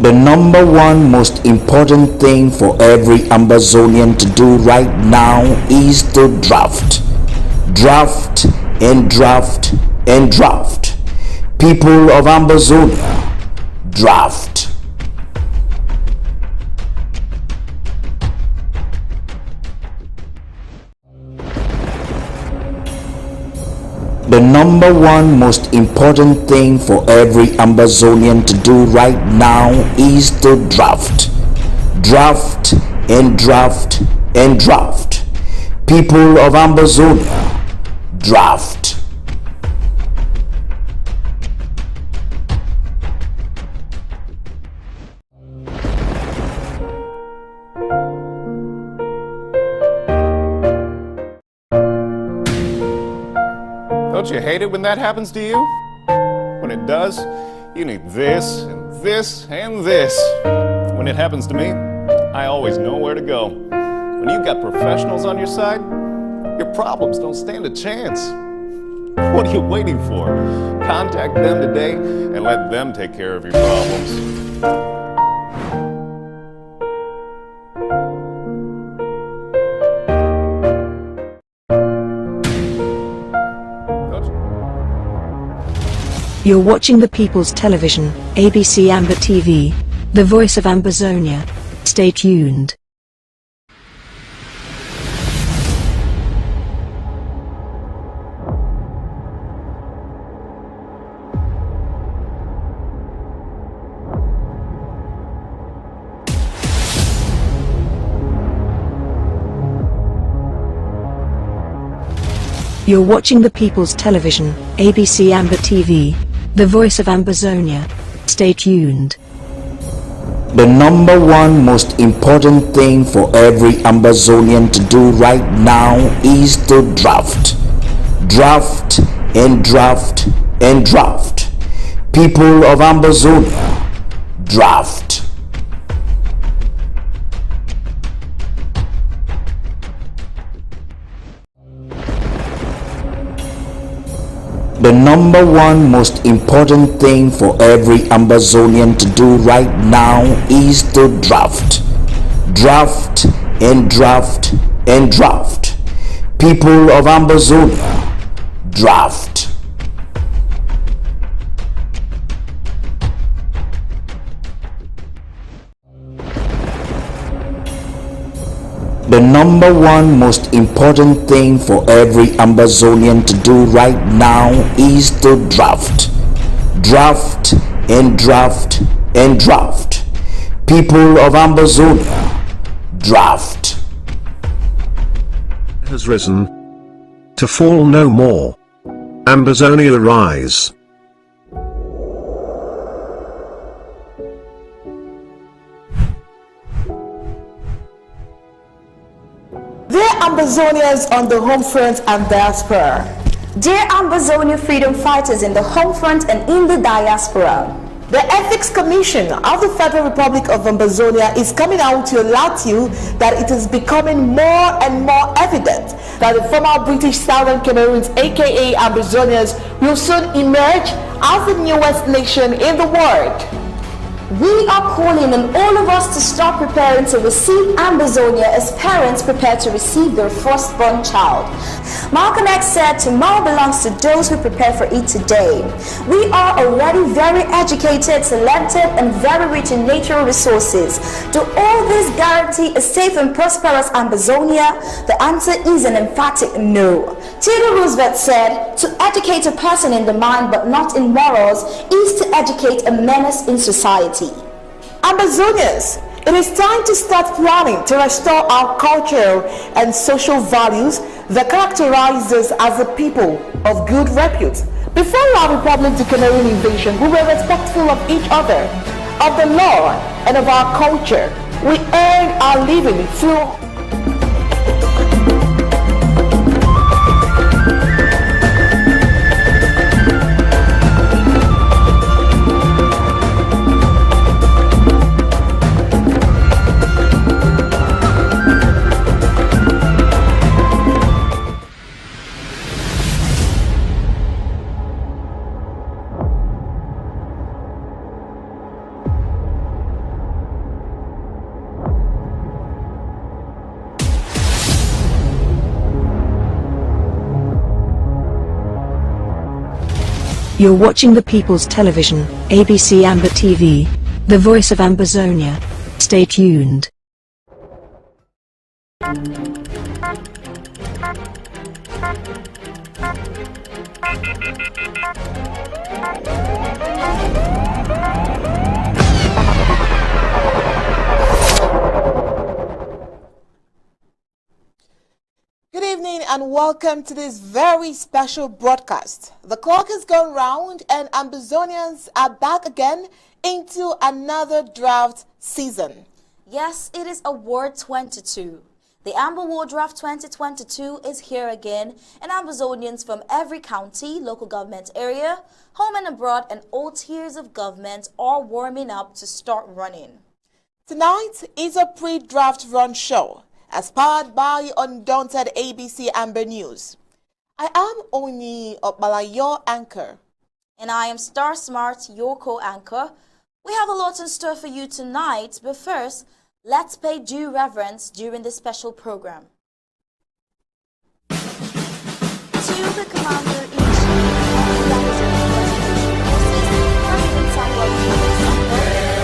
The number one most important thing for every Amazonian to do right now is to draft. Draft and draft and draft. People of Amazonia, draft. The number one most important thing for every Amazonian to do right now is to draft. Draft and draft and draft. People of Amazonia, draft. Don't you hate it when that happens to you? When it does, you need this and this and this. When it happens to me, I always know where to go. When you've got professionals on your side, your problems don't stand a chance. What are you waiting for? Contact them today and let them take care of your problems. You're watching the People's Television, ABC Amber TV, the voice of Amazonia. Stay tuned. You're watching the People's Television, ABC Amber TV, the voice of Amazonia. Stay tuned. The number one most important thing for every Amazonian to do right now is to draft. Draft and draft and draft. People of Amazonia, draft. The number one most important thing for every Amazonian to do right now is to draft. Draft and draft and draft. People of Amazonia, draft. The number one most important thing for every Amazonian to do right now is to draft. Draft and draft and draft. People of Amazonia, draft. Has risen to fall no more. Amazonia rise. Dear Ambazonians on the home front and diaspora. Dear Amazonia freedom fighters in the home front and in the diaspora. The Ethics Commission of the Federal Republic of Amazonia is coming out to alert you that it is becoming more and more evident that the former British Southern Cameroons, aka Ambazonians, will soon emerge as the newest nation in the world. We are calling on all of us to start preparing to receive Amazonia as parents prepare to receive their firstborn child. Malcolm X said, tomorrow belongs to those who prepare for it today. We are already very educated, talented, and very rich in natural resources. Do all this guarantee a safe and prosperous Amazonia? The answer is an emphatic no. Theodore Roosevelt said, to educate a person in the mind but not in morals is to educate a menace in society. Amazonians, it is time to start planning to restore our cultural and social values that characterize us as a people of good repute. Before our Republic to Cameroon invasion, we were respectful of each other, of the law, and of our culture. We earned our living through You're watching the People's Television, ABC Amber TV, the voice of Ambazonia. Stay tuned. Good evening and welcome to this very special broadcast. The clock has gone round and Ambazonians are back again into another draft season. Yes, it is Award 22. The Amber War Draft 2022 is here again, and Ambazonians from every county, local government area, home and abroad, and all tiers of government are warming up to start running. Tonight is a pre-draft run show, as powered by Undaunted ABC Amber News. I am Oni Opbala, your anchor. And I am Star Smart, your co-anchor. We have a lot in store for you tonight, but first, let's pay due reverence during this special program. To the Commander-in-Chief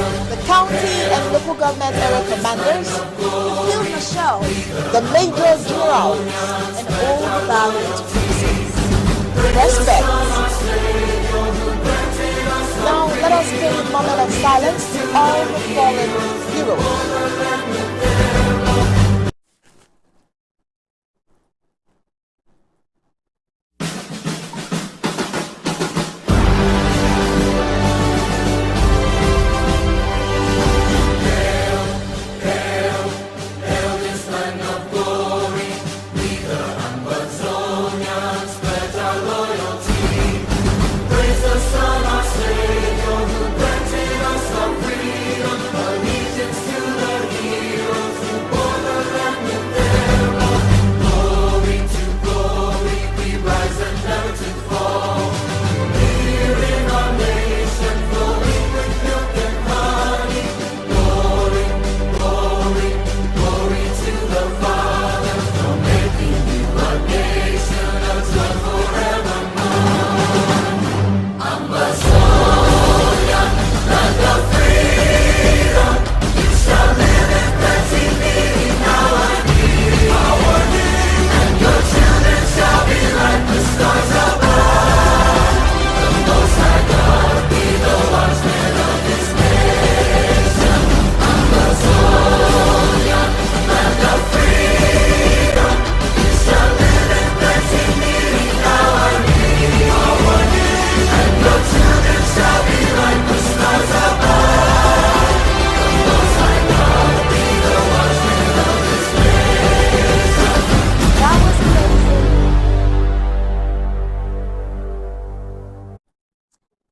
of the county and local government area commanders, the field marshal, the major generals, and all the valiant forces. Respect. Now let us pay a moment of silence to all the fallen heroes.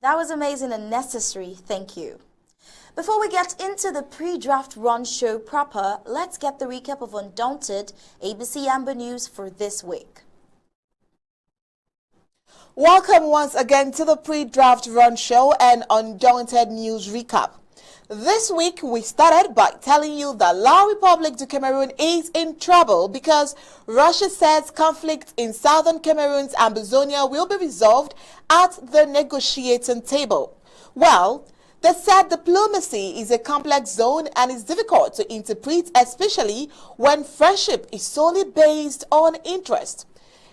That was amazing and necessary, thank you. Before we get into the pre-draft run show proper, let's get the recap of Undaunted, ABC Amber News for this week. Welcome once again to the pre-draft run show and Undaunted News recap. This week we started by telling you that La République du Cameroon is in trouble because Russia says conflict in southern Cameroon's Ambazonia will be resolved at the negotiating table. Well, they said diplomacy is a complex zone and is difficult to interpret, especially when friendship is solely based on interest.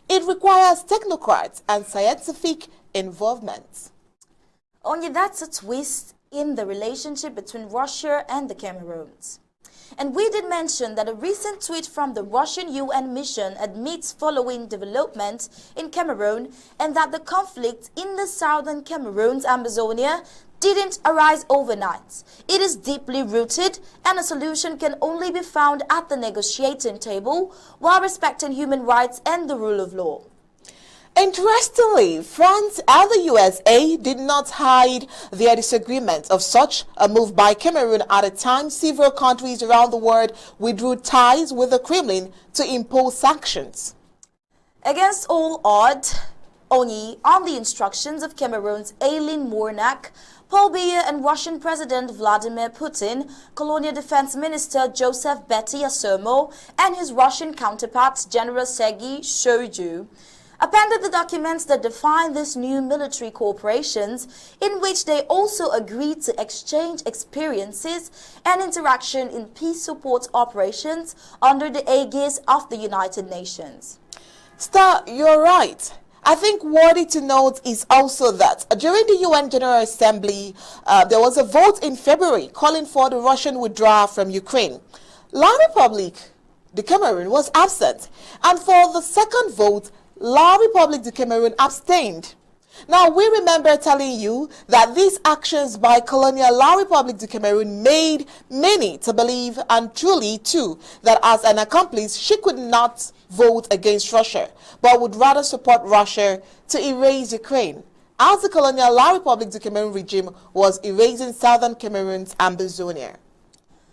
It requires technocrats and scientific involvement. Only that's a twist in the relationship between Russia and the Cameroons. And we did mention that a recent tweet from the Russian UN mission admits following development in Cameroon and that the conflict in the southern Cameroon's Amazonia didn't arise overnight. It is deeply rooted and a solution can only be found at the negotiating table while respecting human rights and the rule of law. Interestingly, France and the USA did not hide their disagreement of such a move by Cameroon at a time several countries around the world withdrew ties with the Kremlin to impose sanctions. Against all odds, only on the instructions of Cameroon's ailing monarch, Paul Biya, and Russian President Vladimir Putin, Colonial Defense Minister Joseph Betty Asomo, and his Russian counterpart General Sergei Shoigu, appended the documents that define these new military corporations, in which they also agreed to exchange experiences and interaction in peace support operations under the aegis of the United Nations. Star, you're right. I think worthy to note is also that during the UN General Assembly, there was a vote in February calling for the Russian withdrawal from Ukraine. La République de Cameroon was absent, and for the second vote, La République de Cameroon abstained. Now, we remember telling you that these actions by colonial La République de Cameroon made many to believe, and truly too, that as an accomplice, she could not vote against Russia, but would rather support Russia to erase Ukraine, as the colonial La République de Cameroon regime was erasing southern Cameroon's Ambazonia.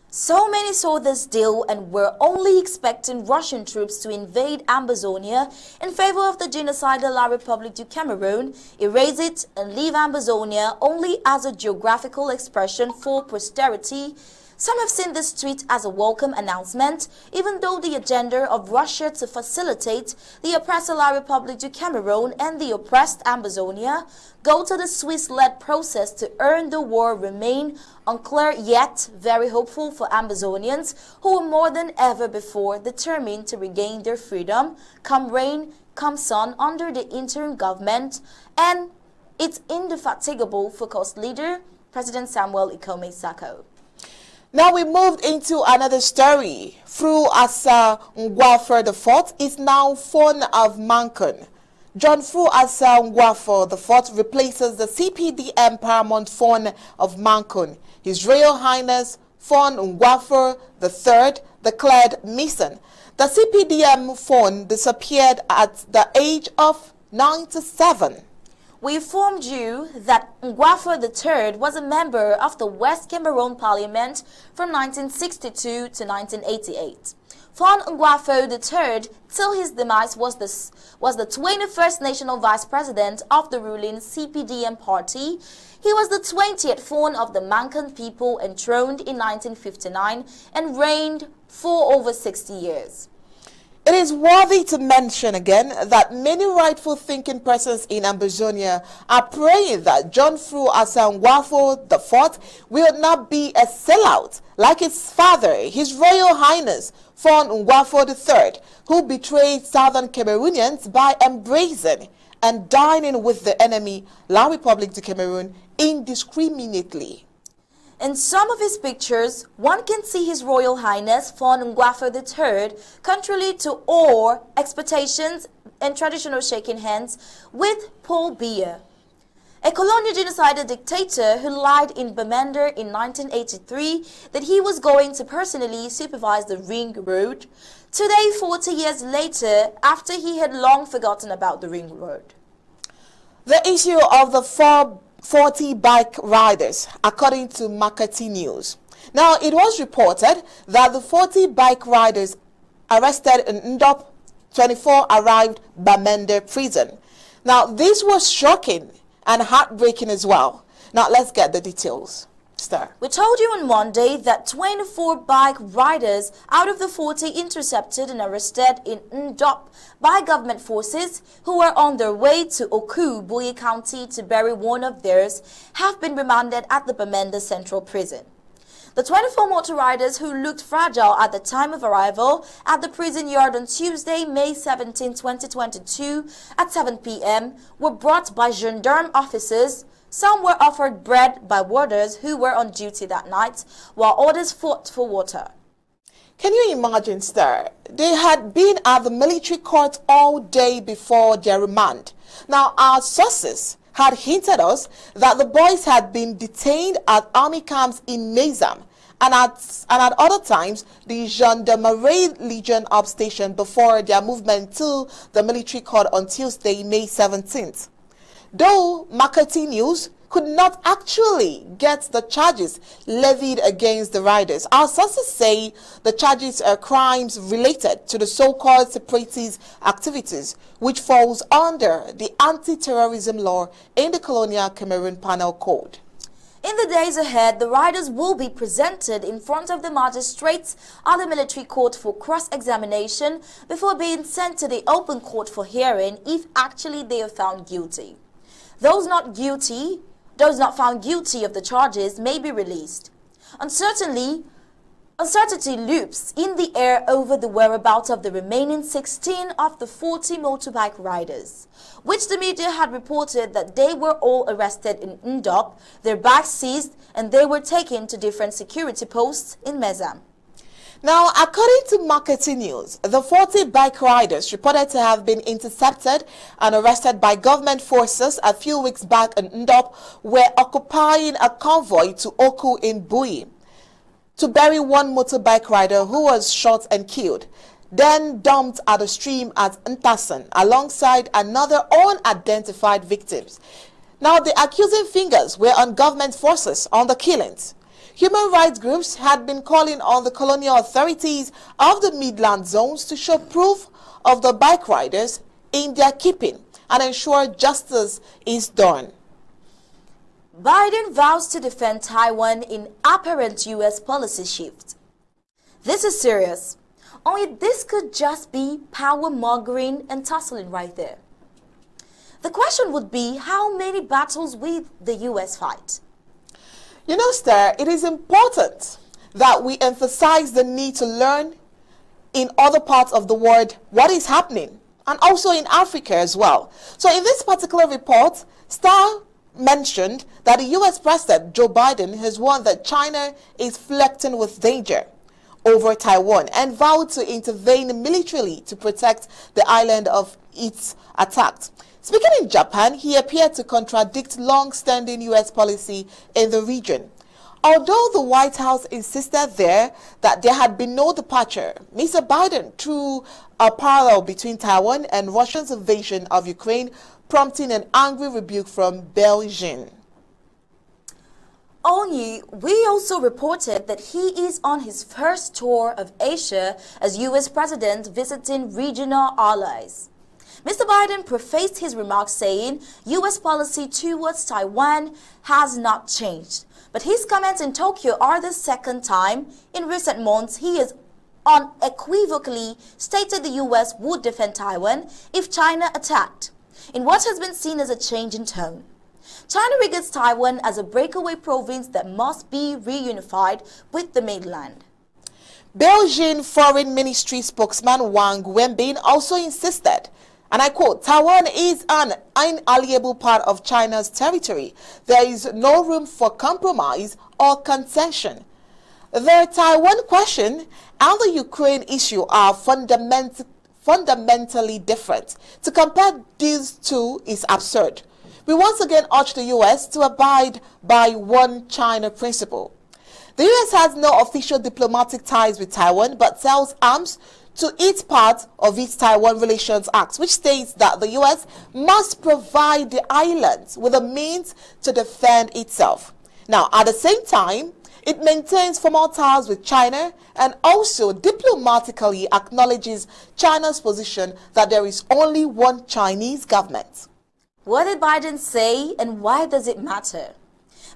So many saw this deal and were only expecting Russian troops to invade Ambazonia in favor of the genocidal La République du Cameroon, erase it and leave Ambazonia only as a geographical expression for posterity. Some have seen this tweet as a welcome announcement, even though the agenda of Russia to facilitate the oppressor La République du Cameroon and the oppressed Ambazonia go to the Swiss-led process to earn the war remain unclear, yet very hopeful for Ambazonians who were more than ever before determined to regain their freedom, come rain, come sun, under the interim government and its indefatigable focused leader, President Samuel Ikome Sako. Now we moved into another story. Fru Asa Ngwafer IV is now Fon of Mankon. John Fru Asa Ngwafer IV replaces the CPDM Paramount Fon of Mankon. His Royal Highness Fon Ngwafer III declared missing. The CPDM Fon disappeared at the age of 97. We informed you that Ngwafer III was a member of the West Cameroon Parliament from 1962 to 1988. Fon Ngwafer III, till his demise, was the 21st National Vice President of the ruling CPDM party. He was the 20th Fon of the Mankon people, enthroned in 1959 and reigned for over 60 years. It is worthy to mention again that many rightful thinking persons in Ambazonia are praying that John Fru Asa Ngwafer IV will not be a sellout like his father, His Royal Highness Fon Ngwafer III, who betrayed southern Cameroonians by embracing and dining with the enemy, La République du Cameroon, indiscriminately. In some of his pictures, one can see His Royal Highness Fon Ngwafer III, contrary to all expectations and traditional shaking hands, with Paul Biya, a colonial genocidal dictator who lied in Bamenda in 1983 that he was going to personally supervise the Ring Road. Today, 40 years later, after he had long forgotten about the Ring Road. The issue of the 40 bike riders, according to Makati News. Now, it was reported that the 40 bike riders arrested in Ndop 24 arrived Bamenda prison. Now, this was shocking and heartbreaking as well. Now, let's get the details. Star. We told you on Monday that 24 bike riders out of the 40 intercepted and arrested in Ndop by government forces who were on their way to Oku, Buyi County to bury one of theirs have been remanded at the Bamenda Central Prison. The 24 motor riders who looked fragile at the time of arrival at the prison yard on Tuesday, May 17, 2022 at 7 p.m. were brought by gendarme officers. Some were offered bread by warders who were on duty that night, while others fought for water. Can you imagine, Star? They had been at the military court all day before their remand. Now, our sources had hinted us that the boys had been detained at army camps in Mezam and at other times the Gendarmerie Legion up station before their movement to the military court on Tuesday, May 17th. Though Makati News could not actually get the charges levied against the riders, our sources say the charges are crimes related to the so-called separatist activities, which falls under the anti-terrorism law in the colonial Cameroon Penal Code. In the days ahead, the riders will be presented in front of the magistrates at the military court for cross-examination before being sent to the open court for hearing if actually they are found guilty. Those not found guilty of the charges may be released. Uncertainty loops in the air over the whereabouts of the remaining 16 of the 40 motorbike riders, which the media had reported that they were all arrested in Undaunted, their bags seized, and they were taken to different security posts in Mezam. Now, according to Marketing News, the 40 bike riders reported to have been intercepted and arrested by government forces a few weeks back in Undaunted were occupying a convoy to Oku in Bui to bury one motorbike rider who was shot and killed, then dumped at a stream at Ntasen alongside another unidentified victims. Now, the accusing fingers were on government forces on the killings. Human rights groups had been calling on the colonial authorities of the Midland zones to show proof of the bike riders in their keeping and ensure justice is done. Biden vows to defend Taiwan in apparent U.S. policy shift. This is serious. Only this could just be power-mongering and tussling right there. The question would be, how many battles will the U.S. fight? You know, Star, it is important that we emphasize the need to learn in other parts of the world what is happening, and also in Africa as well. So in this particular report, Star mentioned that the U.S. President Joe Biden has warned that China is flirting with danger over Taiwan and vowed to intervene militarily to protect the island of its attacks. Speaking in Japan, he appeared to contradict long-standing U.S. policy in the region. Although the White House insisted there that there had been no departure, Mr. Biden drew a parallel between Taiwan and Russia's invasion of Ukraine, prompting an angry rebuke from Beijing. Only, we also reported that he is on his first tour of Asia as U.S. President visiting regional allies. Mr. Biden prefaced his remarks saying U.S. policy towards Taiwan has not changed. But his comments in Tokyo are the second time in recent months he has unequivocally stated the U.S. would defend Taiwan if China attacked, in what has been seen as a change in tone. China regards Taiwan as a breakaway province that must be reunified with the mainland. Beijing Foreign Ministry spokesman Wang Wenbin also insisted, and I quote, Taiwan is an inalienable part of China's territory. There is no room for compromise or concession. The Taiwan question and the Ukraine issue are fundamentally different. To compare these two is absurd. We once again urge the U.S. to abide by one China principle. The U.S. has no official diplomatic ties with Taiwan but sells arms to its part of its Taiwan Relations Act, which states that the U.S. must provide the island with the means to defend itself. Now, at the same time, it maintains formal ties with China and also diplomatically acknowledges China's position that there is only one Chinese government. What did Biden say and why does it matter?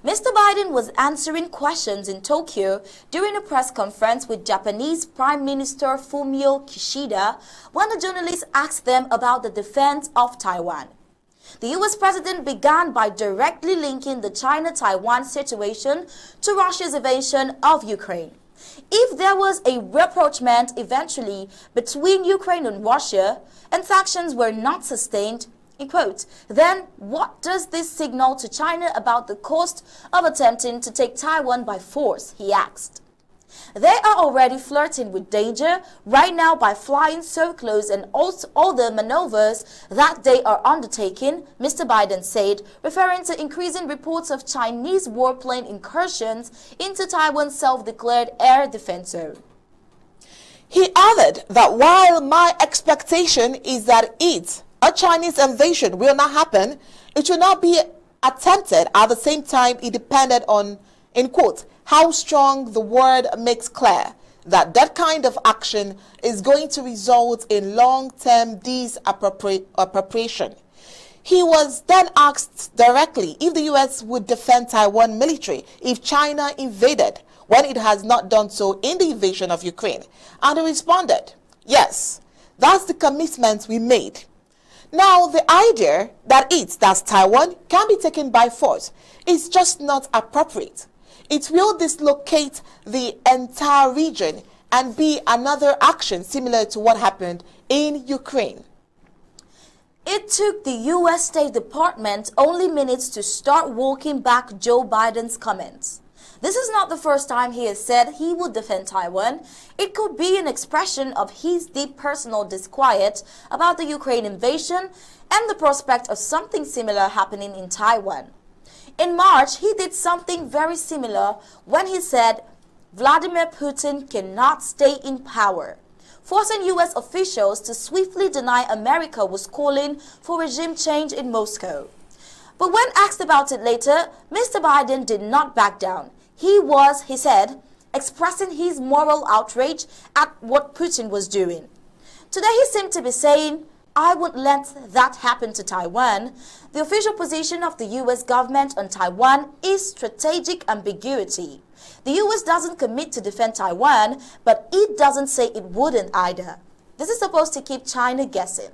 Mr. Biden was answering questions in Tokyo during a press conference with Japanese Prime Minister Fumio Kishida when the journalists asked them about the defense of Taiwan. The U.S. president began by directly linking the China-Taiwan situation to Russia's invasion of Ukraine. If there was a rapprochement eventually between Ukraine and Russia and sanctions were not sustained, in quote, then what does this signal to China about the cost of attempting to take Taiwan by force, he asked. They are already flirting with danger right now by flying so close and all the maneuvers that they are undertaking, Mr. Biden said, referring to increasing reports of Chinese warplane incursions into Taiwan's self-declared air defense zone. He added that while my expectation is that a Chinese invasion will not happen, it will not be attempted. At the same time, it depended on, in quote, how strong the word makes clear that that kind of action is going to result in long-term disappropriation. He was then asked directly if the US would defend Taiwan military if China invaded, when it has not done so in the invasion of Ukraine. And he responded, yes, that's the commitment we made. Now, the idea that that's Taiwan, can be taken by force is just not appropriate. It will dislocate the entire region and be another action similar to what happened in Ukraine. It took the U.S. State Department only minutes to start walking back Joe Biden's comments. This is not the first time he has said he would defend Taiwan. It could be an expression of his deep personal disquiet about the Ukraine invasion and the prospect of something similar happening in Taiwan. In March, he did something very similar when he said Vladimir Putin cannot stay in power, forcing U.S. officials to swiftly deny America was calling for regime change in Moscow. But when asked about it later, Mr. Biden did not back down. He said, expressing his moral outrage at what Putin was doing. Today he seemed to be saying, I won't let that happen to Taiwan. The official position of the U.S. government on Taiwan is strategic ambiguity. The U.S. doesn't commit to defend Taiwan, but it doesn't say it wouldn't either. This is supposed to keep China guessing.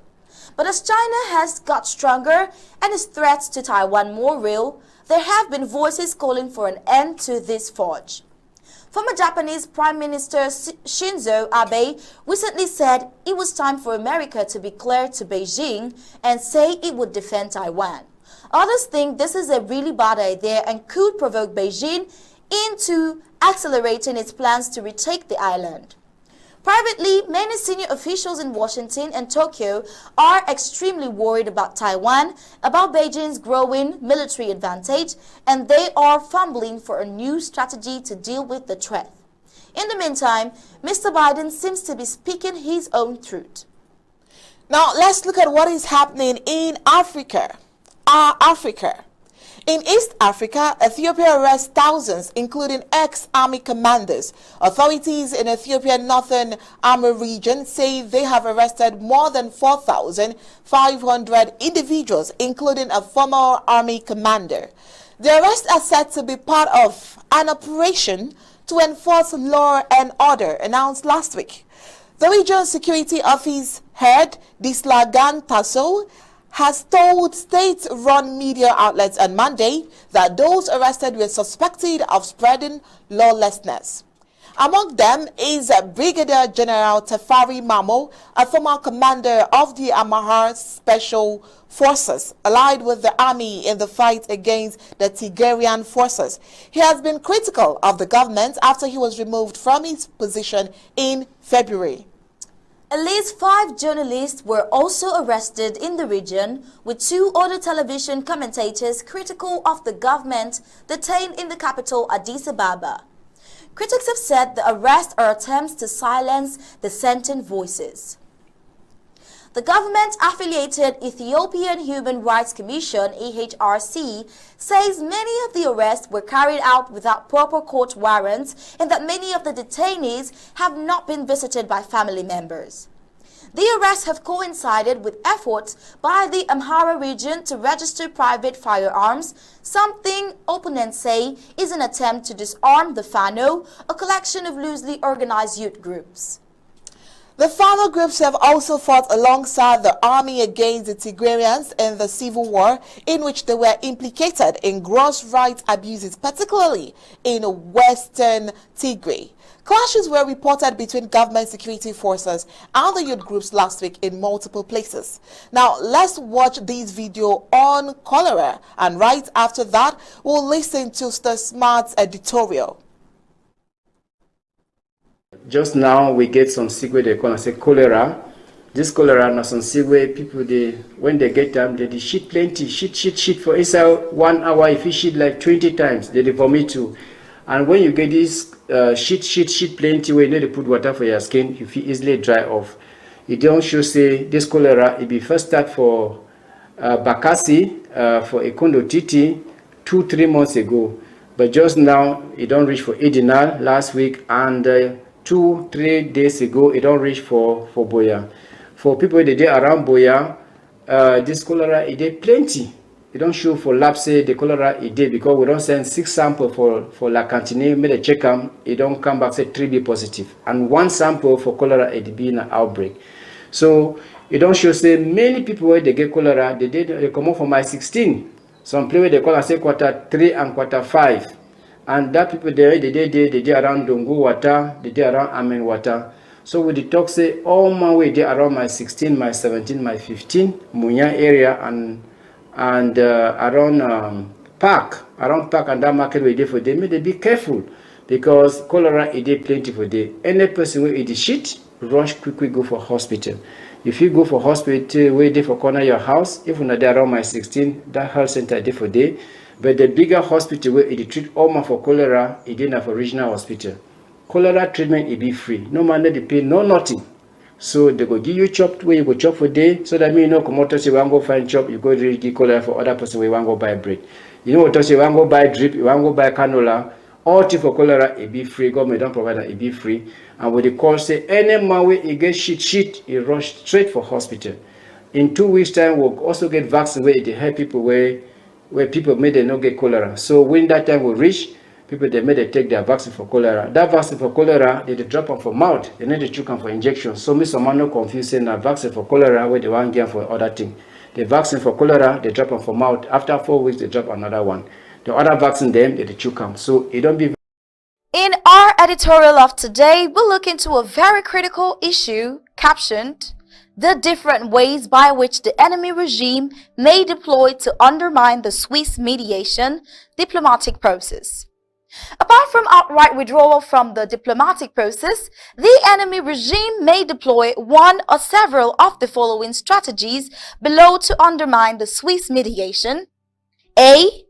But as China has got stronger and its threats to Taiwan more real, there have been voices calling for an end to this forge. Former Japanese Prime Minister Shinzo Abe recently said it was time for America to be clear to Beijing and say it would defend Taiwan. Others think this is a really bad idea and could provoke Beijing into accelerating its plans to retake the island. Privately, many senior officials in Washington and Tokyo are extremely worried about Taiwan, about Beijing's growing military advantage, and they are fumbling for a new strategy to deal with the threat. In the meantime, Mr. Biden seems to be speaking his own truth. Now, let's look at what is happening in Africa. Africa. In East Africa, Ethiopia arrests thousands, including ex-army commanders. Authorities in Ethiopia's northern army region say they have arrested more than 4,500 individuals, including a former army commander. The arrests are said to be part of an operation to enforce law and order announced last week. The Regional Security Office head, Dislagan Tasso, has told state-run media outlets on Monday that those arrested were suspected of spreading lawlessness. Among them is Brigadier General Tefari Mamo, a former commander of the Amhara Special Forces, allied with the army in the fight against the Tigrayan forces. He has been critical of the government after he was removed from his position in February. At least 5 journalists were also arrested in the region, with 2 other television commentators critical of the government detained in the capital Addis Ababa. Critics have said the arrests are attempts to silence dissenting voices. The government-affiliated Ethiopian Human Rights Commission (EHRC) says many of the arrests were carried out without proper court warrants and that many of the detainees have not been visited by family members. The arrests have coincided with efforts by the Amhara region to register private firearms, something opponents say is an attempt to disarm the Fano, a collection of loosely organized youth groups. The farmer groups have also fought alongside the army against the Tigrayans in the civil war, in which they were implicated in gross rights abuses, particularly in western Tigray. Clashes were reported between government security forces and the youth groups last week in multiple places. Now, let's watch this video on cholera, and right after that, we'll listen to the Smart's editorial. Just now we get some sick way they call and say cholera. This cholera na some sick way people when they get them they shit plenty, shit for inside 1 hour. If you shit like 20 times, they vomit too. And when you get this shit plenty, where you need to put water for your skin, you feel easily dry off. It don't show say this cholera. It be first start for Bakassi for Ekondo Titi 2-3 months ago, but just now it don't reach for Edinal last week, and 2-3 days ago it don't reach for Boya. For people that are around Boya, this cholera, it dey plenty. It don't show for lab say the cholera it did because we don't send 6 samples for La Cantine, made a check them, it don't come back say 3B positive. And 1 sample for cholera it be in an outbreak. So it don't show say many people where they get cholera, they come out from my 16. Some place where they call and say Q3 and Q5. And that people there, they did around Dongo water, they did around Amen water. So with the talk say all my way they around my 16, my 17, my 15, Munya area and around park and that market where they for them, may they be careful because cholera is plenty for them. Any person who eat the shit, rush quickly go for hospital. If you go for hospital where they for corner your house, if you're not there around my 16, that health center they for day. But the bigger hospital where it treat all my for cholera, it didn't have a regional hospital. Cholera treatment it be free. No man they pay no nothing. So they go give you chop where you go chop for day. So that means you know come out say you want go find chop, you go really give cholera for other person where you want go buy bread. You know what you want go buy drip, you want go buy canola. All thing for cholera it be free. Government don't provide that it be free. And what they call say any man where he get shit, he rush straight for hospital. In 2 weeks time we'll also get vaccine where it help people where people may they not get cholera. So when that time will reach, people they may they take their vaccine for cholera. That vaccine for cholera, they drop them for mouth. They need to choke them for injection. So me some man no confused saying that vaccine for cholera where they want get for other thing. The vaccine for cholera, they drop them for mouth. After 4 weeks, they drop another one. The other vaccine them, they choke them. So it don't be. In our editorial of today, we'll look into a very critical issue captioned "The Different Ways by which the Enemy Regime may deploy to undermine the Swiss mediation diplomatic process." Apart from outright withdrawal from the diplomatic process, the enemy regime may deploy one or several of the following strategies below to undermine the Swiss mediation. A.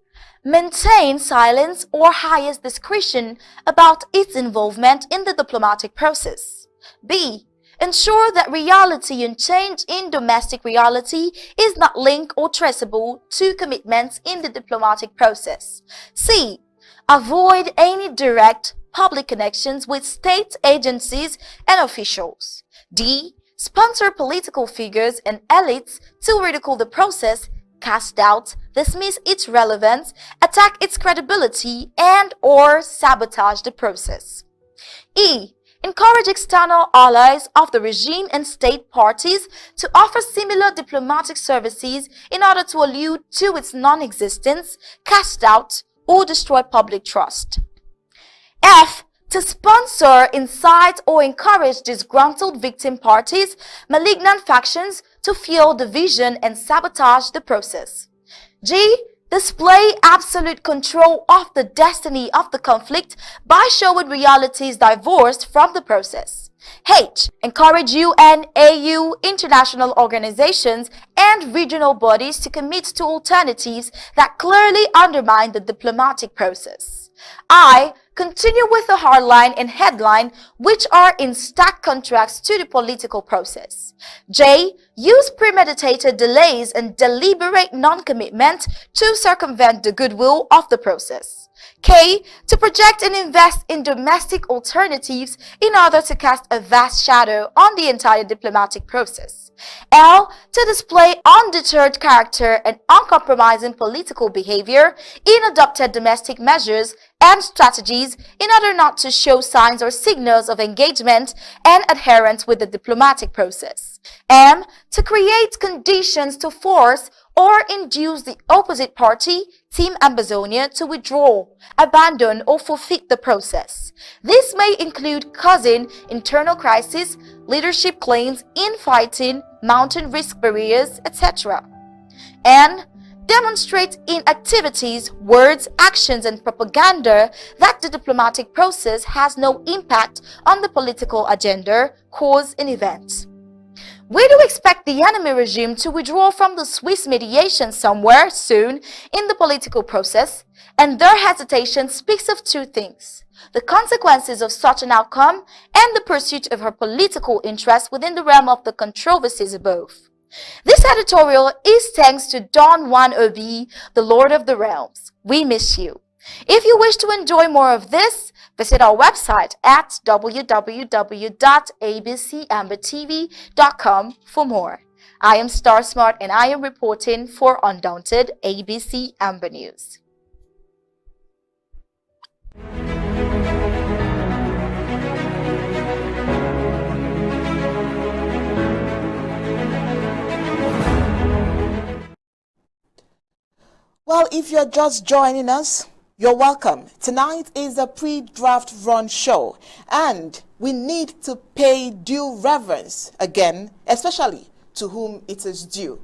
Maintain silence or highest discretion about its involvement in the diplomatic process. B. Ensure that reality and change in domestic reality is not linked or traceable to commitments in the diplomatic process. C. Avoid any direct public connections with state agencies and officials. D. Sponsor political figures and elites to ridicule the process, cast doubt, dismiss its relevance, attack its credibility, and/or sabotage the process. E. Encourage external allies of the regime and state parties to offer similar diplomatic services in order to allude to its non-existence, cast doubt, or destroy public trust. F. To sponsor, incite, or encourage disgruntled victim parties, malignant factions to fuel division and sabotage the process. G. Display absolute control of the destiny of the conflict by showing realities divorced from the process. H. Encourage UN, AU, international organizations, and regional bodies to commit to alternatives that clearly undermine the diplomatic process. I. Continue with the hardline and headline, which are in stark contrast to the political process. J. Use premeditated delays and deliberate non-commitment to circumvent the goodwill of the process. K. To project and invest in domestic alternatives in order to cast a vast shadow on the entire diplomatic process. L. To display undeterred character and uncompromising political behavior in adopted domestic measures and strategies in order not to show signs or signals of engagement and adherence with the diplomatic process. M. To create conditions to force or induce the opposite party, Team Ambazonia, to withdraw, abandon, or forfeit the process. This may include causing internal crisis, leadership claims, infighting, mounting risk barriers, etc. N. Demonstrate in activities, words, actions, and propaganda that the diplomatic process has no impact on the political agenda, cause, and events. We do expect the enemy regime to withdraw from the Swiss mediation somewhere soon in the political process, and their hesitation speaks of two things: the consequences of such an outcome and the pursuit of her political interests within the realm of the controversies above. This editorial is thanks to Don Juan Obi, the Lord of the Realms. We miss you. If you wish to enjoy more of this, visit our website at www.abcambertv.com for more. I am Star Smart and I am reporting for Undaunted ABC Amber News. Well, if you're just joining us, you're welcome. Tonight is a pre-draft run show, and we need to pay due reverence again, especially to whom it is due.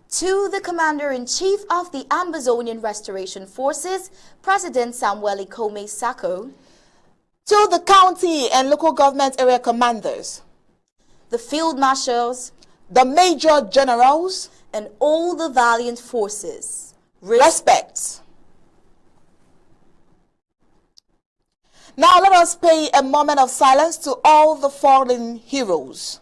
To the Commander-in-Chief of the Ambazonian Restoration Forces, President Samuel Ikome Sako. To the county and local government area commanders, the field marshals, the major generals, and all the valiant forces. Respect. Now let us pay a moment of silence to all the fallen heroes.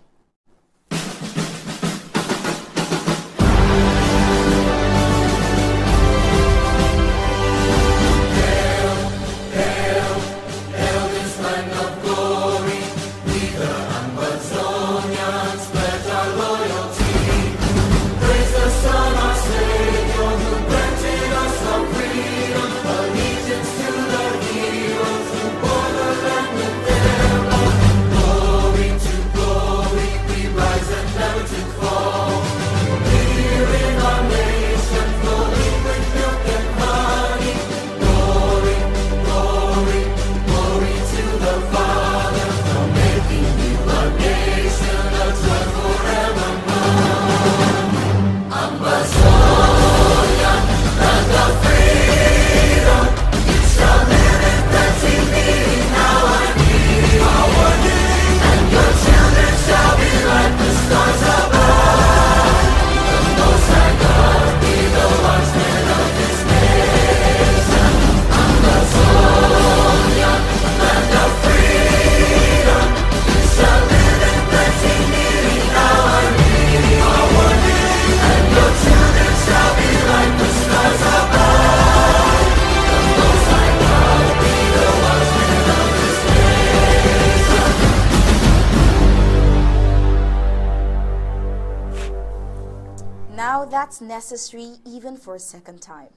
That's necessary even for a second time.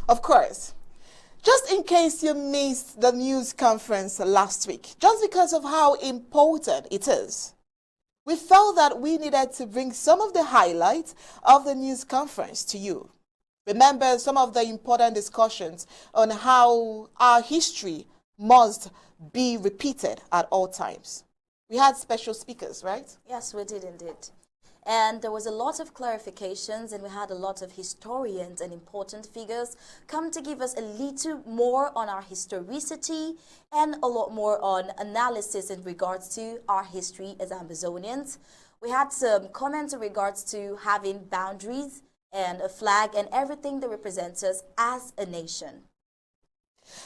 Of course. Just in case you missed the news conference last week, just because of how important it is, we felt that we needed to bring some of the highlights of the news conference to you. Remember some of the important discussions on how our history must be repeated at all times. We had special speakers, right? Yes, we did indeed. And there was a lot of clarifications, and we had a lot of historians and important figures come to give us a little more on our historicity and a lot more on analysis in regards to our history as Ambazonians. We had some comments in regards to having boundaries and a flag and everything that represents us as a nation.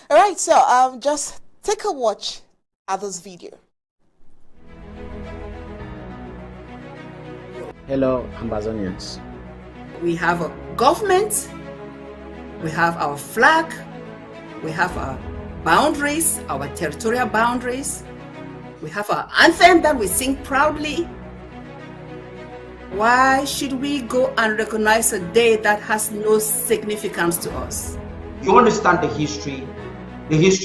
All right, so just take a watch at this video. Hello, Ambazonians. We have a government, we have our flag, we have our boundaries, our territorial boundaries, we have our anthem that we sing proudly. Why should we go and recognize a day that has no significance to us? You understand the history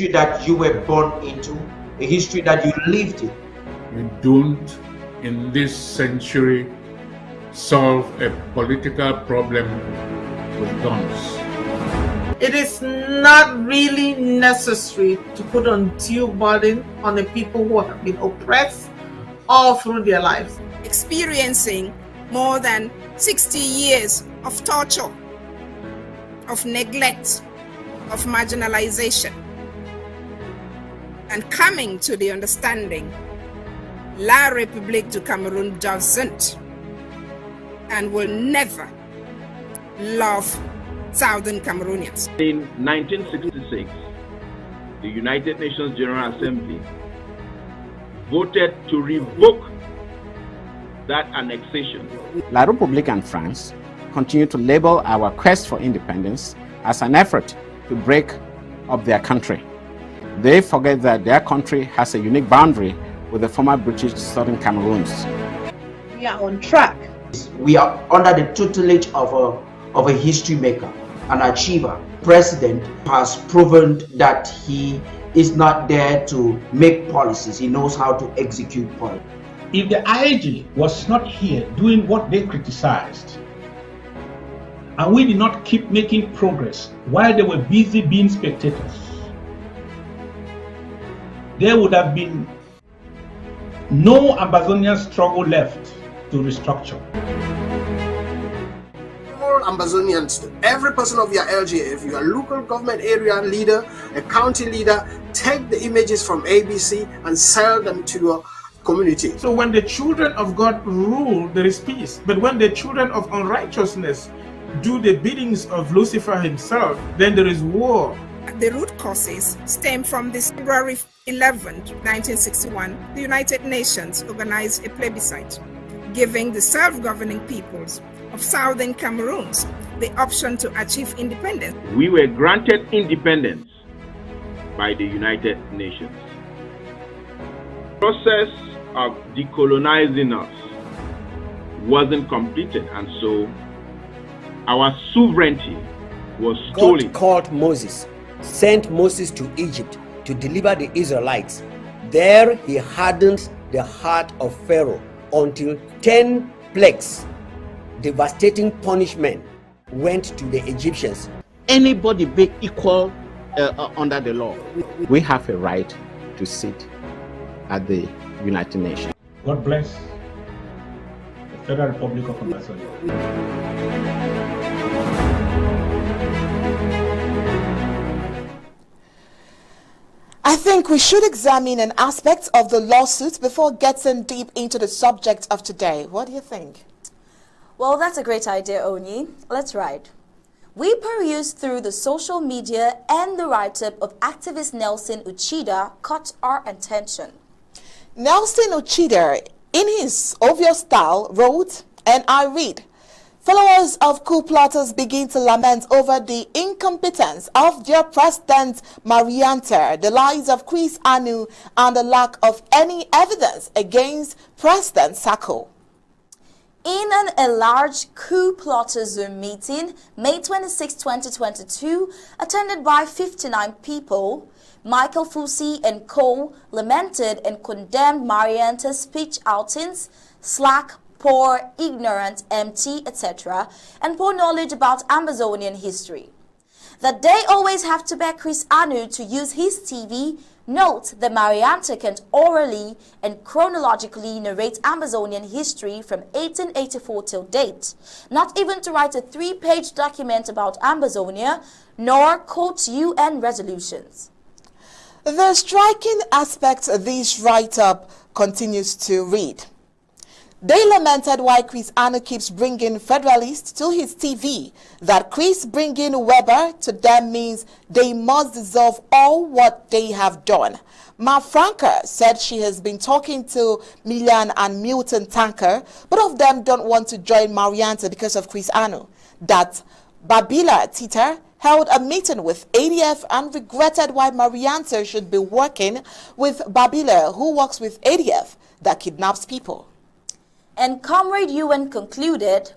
that you were born into, the history that you lived in. We don't, in this century, solve a political problem with guns. It is not really necessary to put undue burden on the people who have been oppressed all through their lives. Experiencing more than 60 years of torture, of neglect, of marginalization, and coming to the understanding La République du Cameroon doesn't and will never love Southern Cameroonians. In 1966, the United Nations General Assembly voted to revoke that annexation. La République and France continue to label our quest for independence as an effort to break up their country. They forget that their country has a unique boundary with the former British Southern Cameroons. We are on track. We are under the tutelage of a history maker, an achiever. President has proven that he is not there to make policies. He knows how to execute policies. If the IG was not here doing what they criticized, and we did not keep making progress while they were busy being spectators, there would have been no Ambazonian struggle left to restructure. All Ambazonians, every person of your LGA, if you are a local government area leader, a county leader, take the images from ABC and sell them to your community. So when the children of God rule, there is peace. But when the children of unrighteousness do the biddings of Lucifer himself, then there is war. The root causes stem from this February 11, 1961. The United Nations organized a plebiscite, giving the self-governing peoples of Southern Cameroons the option to achieve independence. We were granted independence by the United Nations. The process of decolonizing us wasn't completed, and so our sovereignty was stolen. God called Moses, sent Moses to Egypt to deliver the Israelites. There he hardened the heart of Pharaoh until 10 plagues, devastating punishment, went to the Egyptians. Anybody be equal under the law. We have a right to sit at the United Nations. God bless the Federal Republic of Amazonia. I think we should examine an aspect of the lawsuit before getting deep into the subject of today. What do you think? Well, that's a great idea, Onyi. Let's ride. We perused through the social media, and the write-up of activist Nelson Uchida caught our attention. Nelson Uchida, in his obvious style, wrote, and I read, "Followers of coup plotters begin to lament over the incompetence of their president Marianta, the lies of Chris Anu, and the lack of any evidence against President Sako." In an enlarged coup plotter Zoom meeting, May 26, 2022, attended by 59 people, Michael Fusi and co. lamented and condemned Marianta's speech outings, slack, poor, ignorant, empty, etc., and poor knowledge about Amazonian history. That they always have to beg Chris Anu to use his TV. Note that Marianta can orally and chronologically narrate Amazonian history from 1884 till date, not even to write a 3-page document about Amazonia, nor quote UN resolutions. The striking aspect of this write-up continues to read. They lamented why Chris Anu keeps bringing Federalists to his TV, that Chris bringing Weber to them means they must dissolve all what they have done. Ma Franca said she has been talking to Milian and Milton Tanker. Both of them don't want to join Marianta because of Chris Anu. That Babila Tita held a meeting with ADF and regretted why Marianta should be working with Babila, who works with ADF, that kidnaps people. And Comrade UN concluded,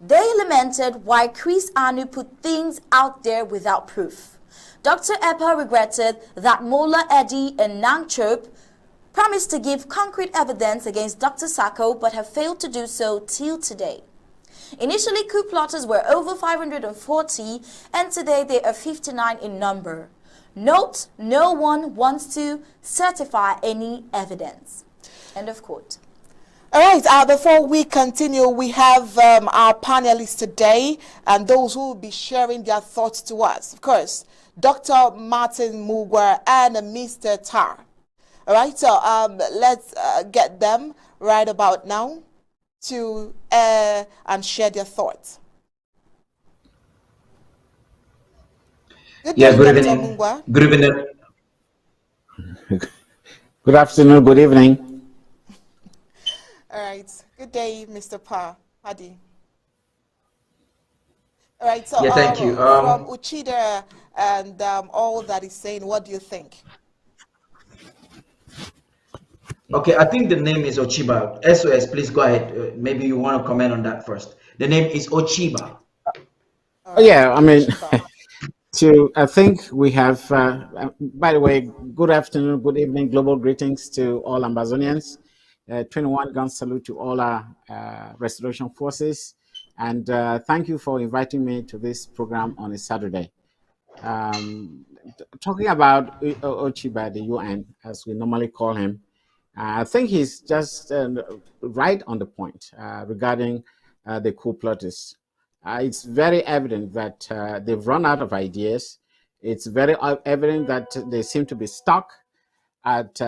they lamented why Chris Anu put things out there without proof. Dr. Epa regretted that Mola Eddie and Nangchop promised to give concrete evidence against Dr. Sako but have failed to do so till today. Initially, coup plotters were over 540 and today they are 59 in number. Note, no one wants to certify any evidence. End of quote. All right, before we continue, we have our panelists today and those who will be sharing their thoughts to us. Of course, Dr. Martin Mugwer and Mr. Tar. All right, so let's get them right about now to and share their thoughts. Good evening. Good evening. Good afternoon, good evening. All right. Good day, Mr. Pa. Hadi. All right. So, thank you. From Uchida and all that he's saying, what do you think? Okay, I think the name is Ochiba. SOS, please go ahead. Maybe you want to comment on that first. The name is Ochiba. Oh, yeah, I mean, I think we have, by the way, good afternoon, good evening, global greetings to all Amazonians. 21 gun salute to all our restoration forces. And thank you for inviting me to this program on a Saturday. Talking about Ochiba, the UN, as we normally call him, I think he's just right on the point regarding the coup plotters. It's very evident that they've run out of ideas. It's very evident that they seem to be stuck at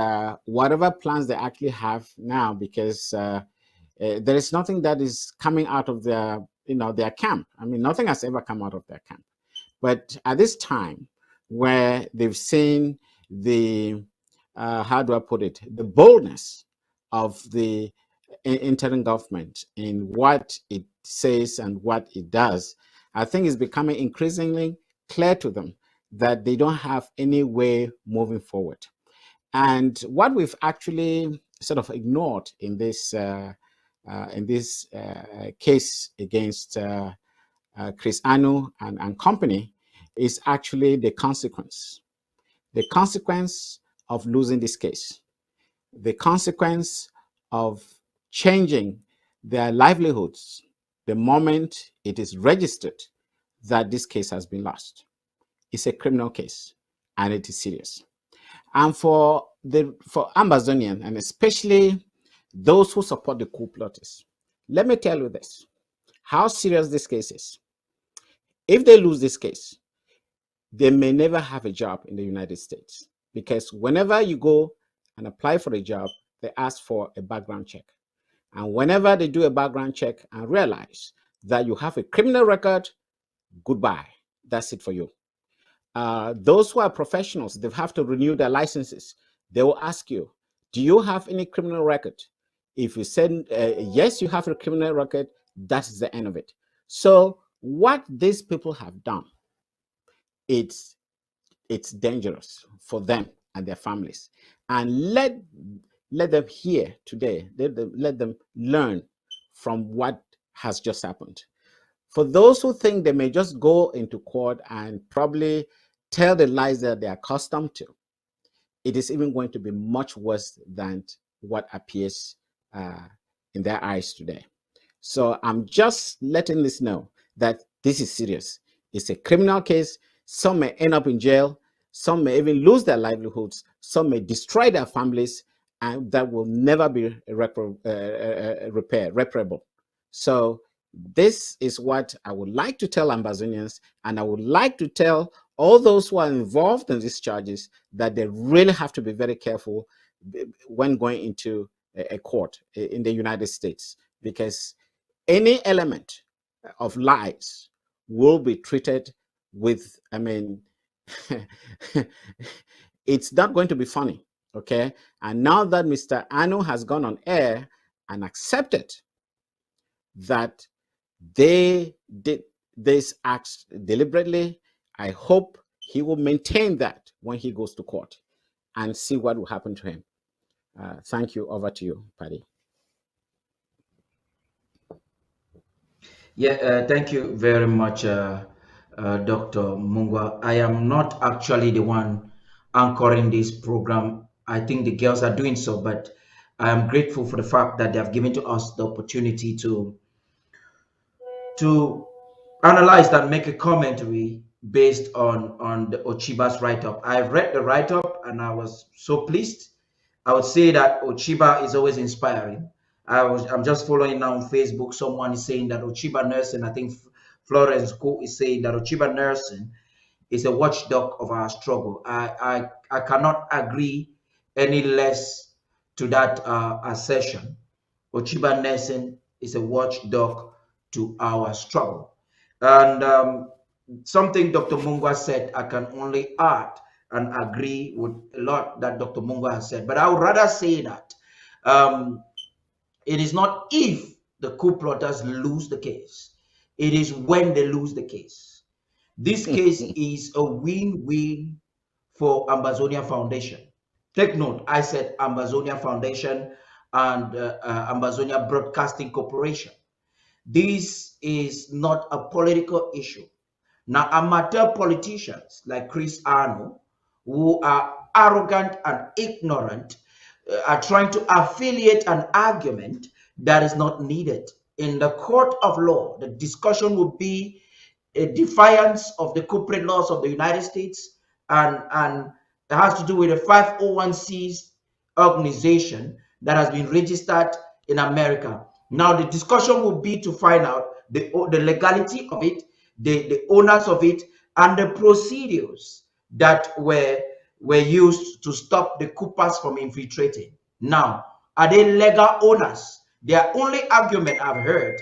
whatever plans they actually have now, because there is nothing that is coming out of their camp. I mean, nothing has ever come out of their camp. But at this time, where they've seen the how do I put it, the boldness of the interim government in what it says and what it does, I think it's becoming increasingly clear to them that they don't have any way moving forward. And what we've actually sort of ignored in this case against Chris Anu and company is actually the consequence of losing this case, the consequence of changing their livelihoods the moment it is registered that this case has been lost. It's a criminal case and it is serious. And for Amazonian, and especially those who support the coup plotters, let me tell you this, how serious this case is. If they lose this case, they may never have a job in the United States, because whenever you go and apply for a job, they ask for a background check. And whenever they do a background check and realize that you have a criminal record, goodbye. That's it for you. Those who are professionals, they have to renew their licenses. They will ask you, do you have any criminal record? If you say yes, you have a criminal record, that is the end of it. So what these people have done, it's dangerous for them and their families. And let them hear today, let them learn from what has just happened. For those who think they may just go into court and probably tell the lies that they are accustomed to, it is even going to be much worse than what appears in their eyes today. So I'm just letting this know that this is serious. It's a criminal case. Some may end up in jail. Some may even lose their livelihoods. Some may destroy their families, and that will never be repairable. So this is what I would like to tell Ambazonians, and I would like to tell all those who are involved in these charges that they really have to be very careful when going into a court in the United States, because any element of lies will be treated with, I mean, it's not going to be funny, okay? And now that Mr. Anu has gone on air and accepted that they did this act deliberately, I hope he will maintain that when he goes to court and see what will happen to him. Thank you. Over to you, Paddy. Yeah, thank you very much, Dr. Mungwa. I am not actually the one anchoring this program. I think the girls are doing so, but I am grateful for the fact that they have given to us the opportunity to analyze and make a commentary based on the Ochiba's write-up. I've read the write-up and I was so pleased. I would say that Ochiba is always inspiring. I'm just following now on Facebook. Someone is saying that Ochiba nursing, I think Florence Co is saying that Ochiba nursing is a watchdog of our struggle. I cannot agree any less to that assertion. Ochiba nursing is a watchdog to our struggle. And something Dr. Mungwa said, I can only add and agree with a lot that Dr. Mungwa has said. But I would rather say that it is not if the coup plotters lose the case. It is when they lose the case. This case is a win-win for Ambazonia Foundation. Take note, I said Ambazonia Foundation and Ambazonia Broadcasting Corporation. This is not a political issue. Now, amateur politicians like Chris Arno, who are arrogant and ignorant, are trying to affiliate an argument that is not needed. In the court of law, the discussion will be a defiance of the corporate laws of the United States, and it has to do with a 501c organization that has been registered in America. Now, the discussion will be to find out the legality of it, the owners of it, and the procedures that were used to stop the coopers from infiltrating. Now, are they legal owners? Their only argument I've heard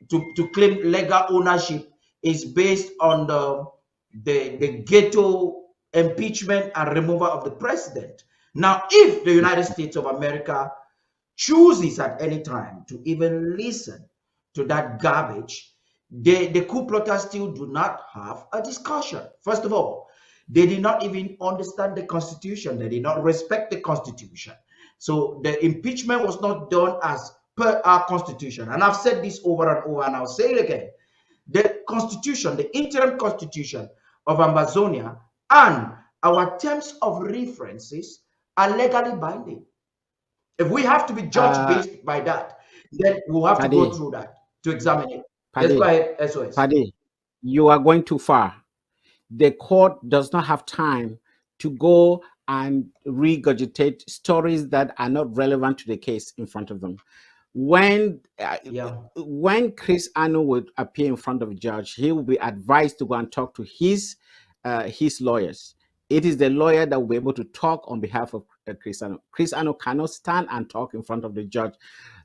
to claim legal ownership is based on the ghetto impeachment and removal of the president. Now, if the United States of America chooses at any time to even listen to that garbage, the coup plotters still do not have a discussion. First of all, they did not even understand the Constitution. They did not respect the Constitution. So the impeachment was not done as per our Constitution. And I've said this over and over, and I'll say it again. The Constitution, the interim Constitution of Ambazonia, and our terms of references are legally binding. If we have to be judged based by that, then we'll have to go through that to examine it. Let's go ahead, SOS. Paddy, you are going too far. The court does not have time to go and regurgitate stories that are not relevant to the case in front of them. When Chris Anu would appear in front of a judge, he will be advised to go and talk to his lawyers. It is the lawyer that will be able to talk on behalf of Chris Anu. Chris Anu cannot stand and talk in front of the judge.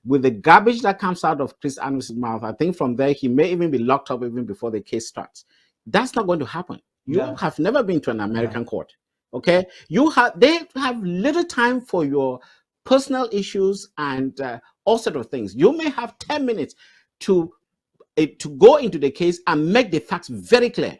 With the garbage that comes out of Chris Anu's mouth, I think from there he may even be locked up even before the case starts. That's not going to happen. You have never been to an American court, okay? They have little time for your personal issues and all sort of things. You may have 10 minutes to go into the case and make the facts very clear.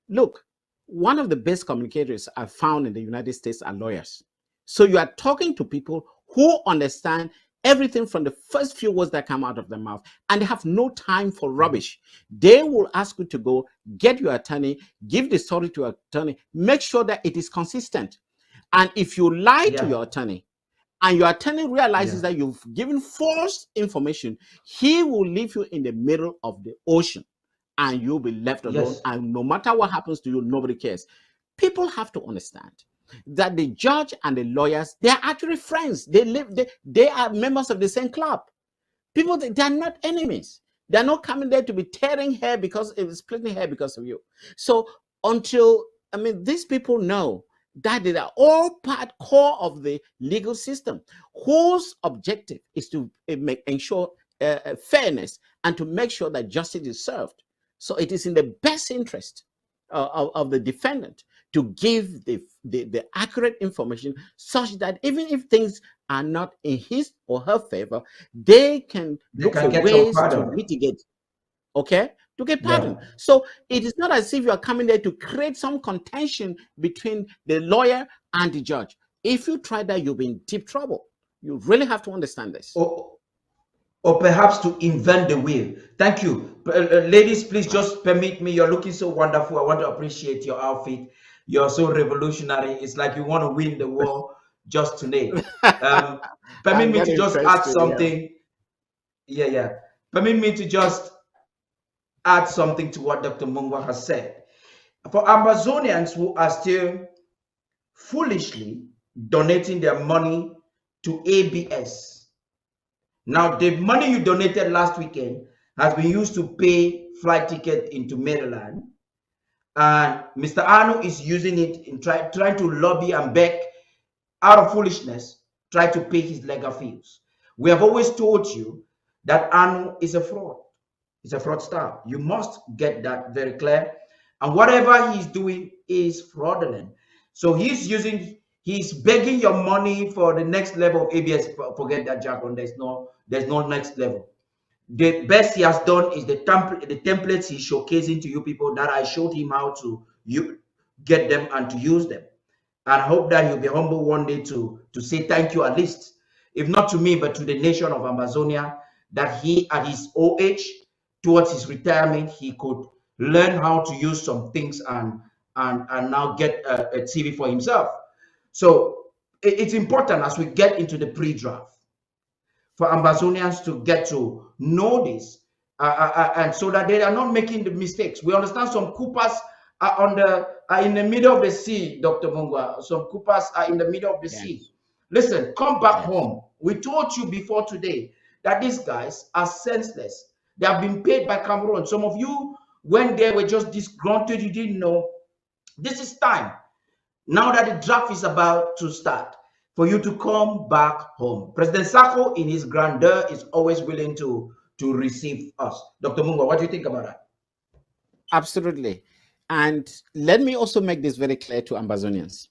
Look, one of the best communicators I've found in the United States are lawyers. So you are talking to people who understand everything from the first few words that come out of their mouth, and they have no time for rubbish. They will ask you to go get your attorney, give the story to your attorney, make sure that it is consistent. And if you lie to your attorney, and your attorney realizes that you've given false information, he will leave you in the middle of the ocean, and you'll be left alone. And no matter what happens to you, nobody cares. People have to understand that the judge and the lawyers, they are actually friends. They are members of the same club. People, they are not enemies. They're not coming there to be tearing hair splitting hair because of you. So these people know that they are all core of the legal system, whose objective is to ensure fairness and to make sure that justice is served. So it is in the best interest of the defendant to give the accurate information, such that even if things are not in his or her favor, they can look for ways to mitigate, to get pardon. So it is not as if you are coming there to create some contention between the lawyer and the judge. If you try that, you'll be in deep trouble. You really have to understand this. Or perhaps to invent the wheel. Thank you. Ladies, please just permit me. You're looking so wonderful. I want to appreciate your outfit. You're so revolutionary. It's like you want to win the war just today. Permit me to just add something. Permit me to just add something to what Dr. Mungwa has said. For Amazonians who are still foolishly donating their money to ABS, now, the money you donated last weekend has been used to pay flight ticket into Maryland. And Mr. Anu is using it in trying to lobby and beg, out of foolishness, try to pay his legal fees. We have always told you that Anu is a fraud. He's a fraudster. You must get that very clear. And whatever he's doing is fraudulent. So he's begging your money for the next level of ABS. Forget that jargon. There's no next level. The best he has done is the templates he's showcasing to you people that I showed him how to get them and to use them. And I hope that he'll be humble one day to say thank you, at least, if not to me, but to the nation of Amazonia, that he, at his old age, towards his retirement, he could learn how to use some things and now get a TV for himself. So it's important as we get into the pre-draft for Amazonians to get to know this, and so that they are not making the mistakes. We understand some Koopas are in the middle of the sea, Dr. Mungwa. Some Koopas are in the middle of the sea. Listen, come back home. We told you before today that these guys are senseless. They have been paid by Cameroon. Some of you, when they were just disgruntled, you didn't know. This is time, now that the draft is about to start, for you to come back home. President Sako, in his grandeur, is always willing to receive us. Dr. Mungwa, what do you think about that? Absolutely. And let me also make this very clear to Amazonians.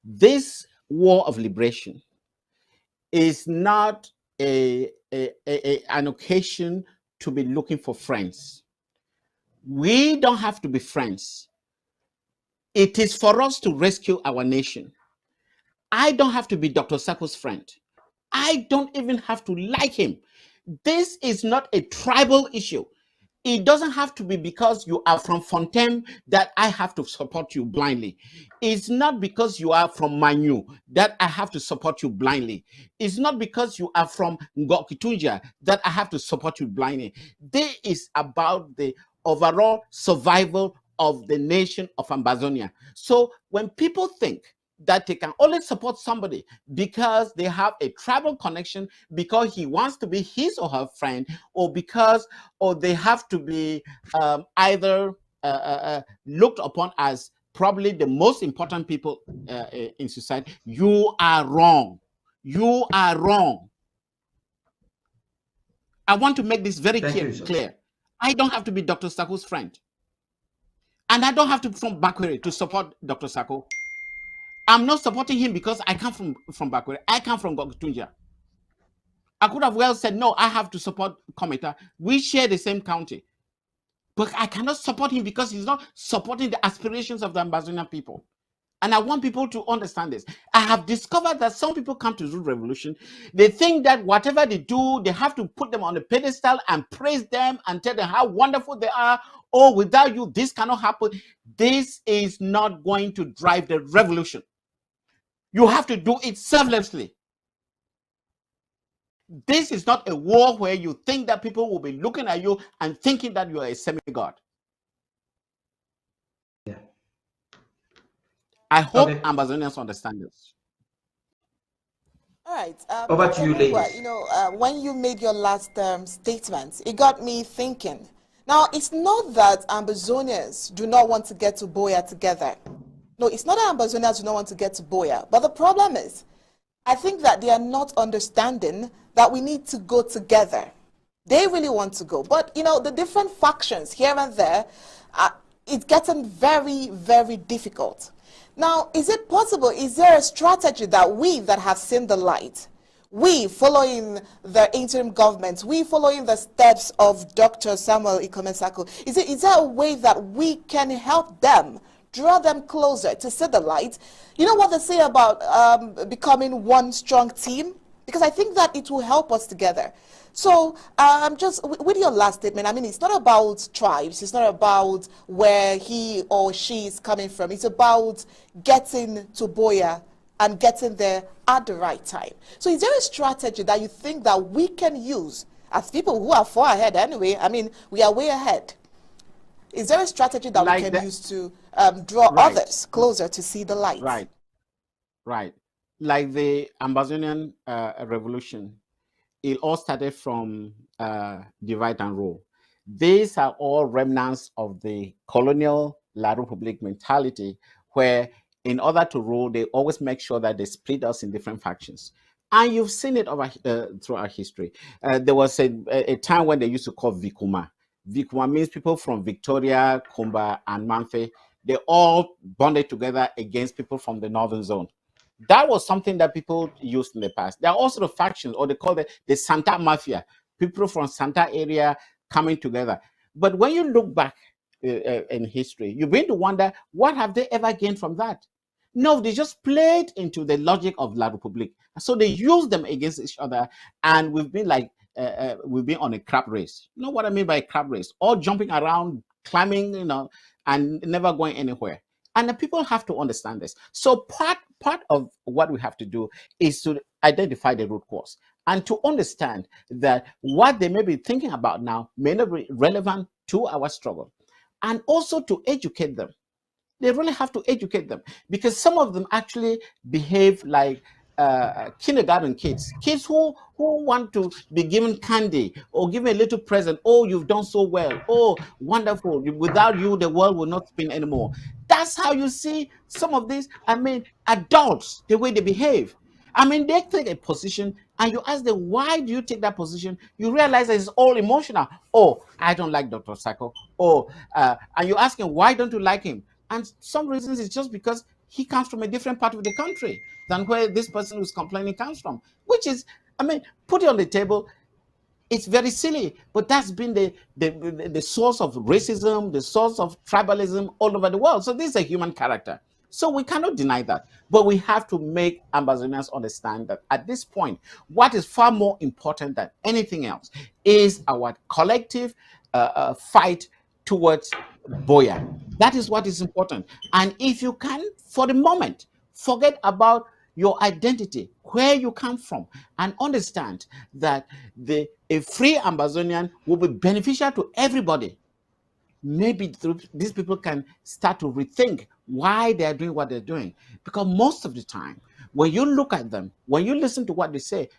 This war of liberation is not an occasion to be looking for friends. We don't have to be friends. It is for us to rescue our nation. I don't have to be Dr. Sako's friend. I don't even have to like him. This is not a tribal issue. It doesn't have to be because you are from Fontaine that I have to support you blindly. It's not because you are from Manu that I have to support you blindly. It's not because you are from Ngokitunja that I have to support you blindly. This is about the overall survival of the nation of Amazonia. So when people think that they can only support somebody because they have a tribal connection, because he wants to be his or her friend, or because they have to be either looked upon as probably the most important people in society, you are wrong. You are wrong. I want to make this very clear. I don't have to be Dr. Sako's friend. And I don't have to be from Bakwere to support Dr. Sako. I'm not supporting him because I come from Bakwere. I come from Ngokitunja. I could have well said, no, I have to support Kometa. We share the same county. But I cannot support him because he's not supporting the aspirations of the Amazonian people. And I want people to understand this. I have discovered that some people come to do revolution. They think that whatever they do, they have to put them on a pedestal and praise them and tell them how wonderful they are. Oh, without you, this cannot happen. This is not going to drive the revolution. You have to do it selflessly. This is not a war where you think that people will be looking at you and thinking that you are a semi-god. Yeah. I hope Amazonians understand this. All right. Over to you, ladies. You know, when you made your last statement, it got me thinking. Now, it's not that Amazonians do not want to get to Boya together. No, it's not that Amazonians do not want to get to Boya. But the problem is, I think that they are not understanding that we need to go together. They really want to go. But, you know, the different factions here and there, it's getting very, very difficult. Now, is it possible, is there a strategy that we that have seen the light, we following the interim government, we following the steps of Dr. Samuel Ikomesako, is there a way that we can help them, draw them closer to see the light? You know what they say about becoming one strong team? Because I think that it will help us together. So just with your last statement, I mean, it's not about tribes. It's not about where he or she is coming from. It's about getting to Boya and getting there at the right time. So is there a strategy that you think that we can use as people who are far ahead anyway? I mean, we are way ahead. Is there a strategy that we can use to draw others closer to see the light? Right, right. Like the Amazonian revolution, it all started from divide and rule. These are all remnants of the colonial La Republique mentality, where in order to rule, they always make sure that they split us in different factions. And you've seen it over throughout history. There was a time when they used to call Vikuma. Vikuma means people from Victoria, Kumba, and Manfe. They all bonded together against people from the northern zone. That was something that people used in the past. There are also the factions, or they call it the Santa Mafia, people from Santa area coming together. But when you look back in history, you begin to wonder, what have they ever gained from that? No, they just played into the logic of La Republique. So they use them against each other, and we've been like, we've been on a crab race. You know what I mean by a crab race? All jumping around, climbing, and never going anywhere. And the people have to understand this. So part of what we have to do is to identify the root cause and to understand that what they may be thinking about now may not be relevant to our struggle, and also to educate them. They really have to educate them, because some of them actually behave like kindergarten kids who want to be given candy or given a little present. Oh, you've done so well. Oh, wonderful. Without you, the world will not spin anymore. That's how you see some of these, adults, the way they behave. They take a position and you ask them, why do you take that position? You realize that it's all emotional. Oh, I don't like Dr. Sako. Oh, and you ask him, why don't you like him? And some reasons it's just because he comes from a different part of the country than where this person who's complaining comes from, which is, put it on the table. It's very silly, but that's been the source of racism, the source of tribalism all over the world. So this is a human character. So we cannot deny that, but we have to make Ambazonians understand that at this point, what is far more important than anything else is our collective fight towards Boya. That is what is important. And if you can, for the moment, forget about your identity, where you come from, and understand that a free Ambazonian will be beneficial to everybody, maybe these people can start to rethink why they are doing what they're doing. Because most of the time, when you look at them, when you listen to what they say,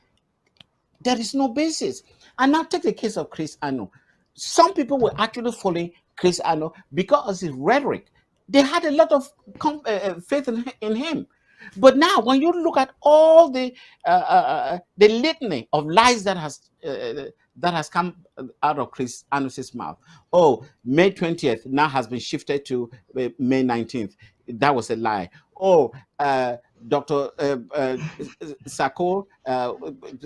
there is no basis. And now take the case of Chris Ano. Some people were actually following Chris Ano because of his rhetoric. They had a lot of faith in him. But now, when you look at all the litany of lies that has come out of Chris Ano's mouth. Oh, May 20th now has been shifted to May 19th. That was a lie. Oh, Dr. Sako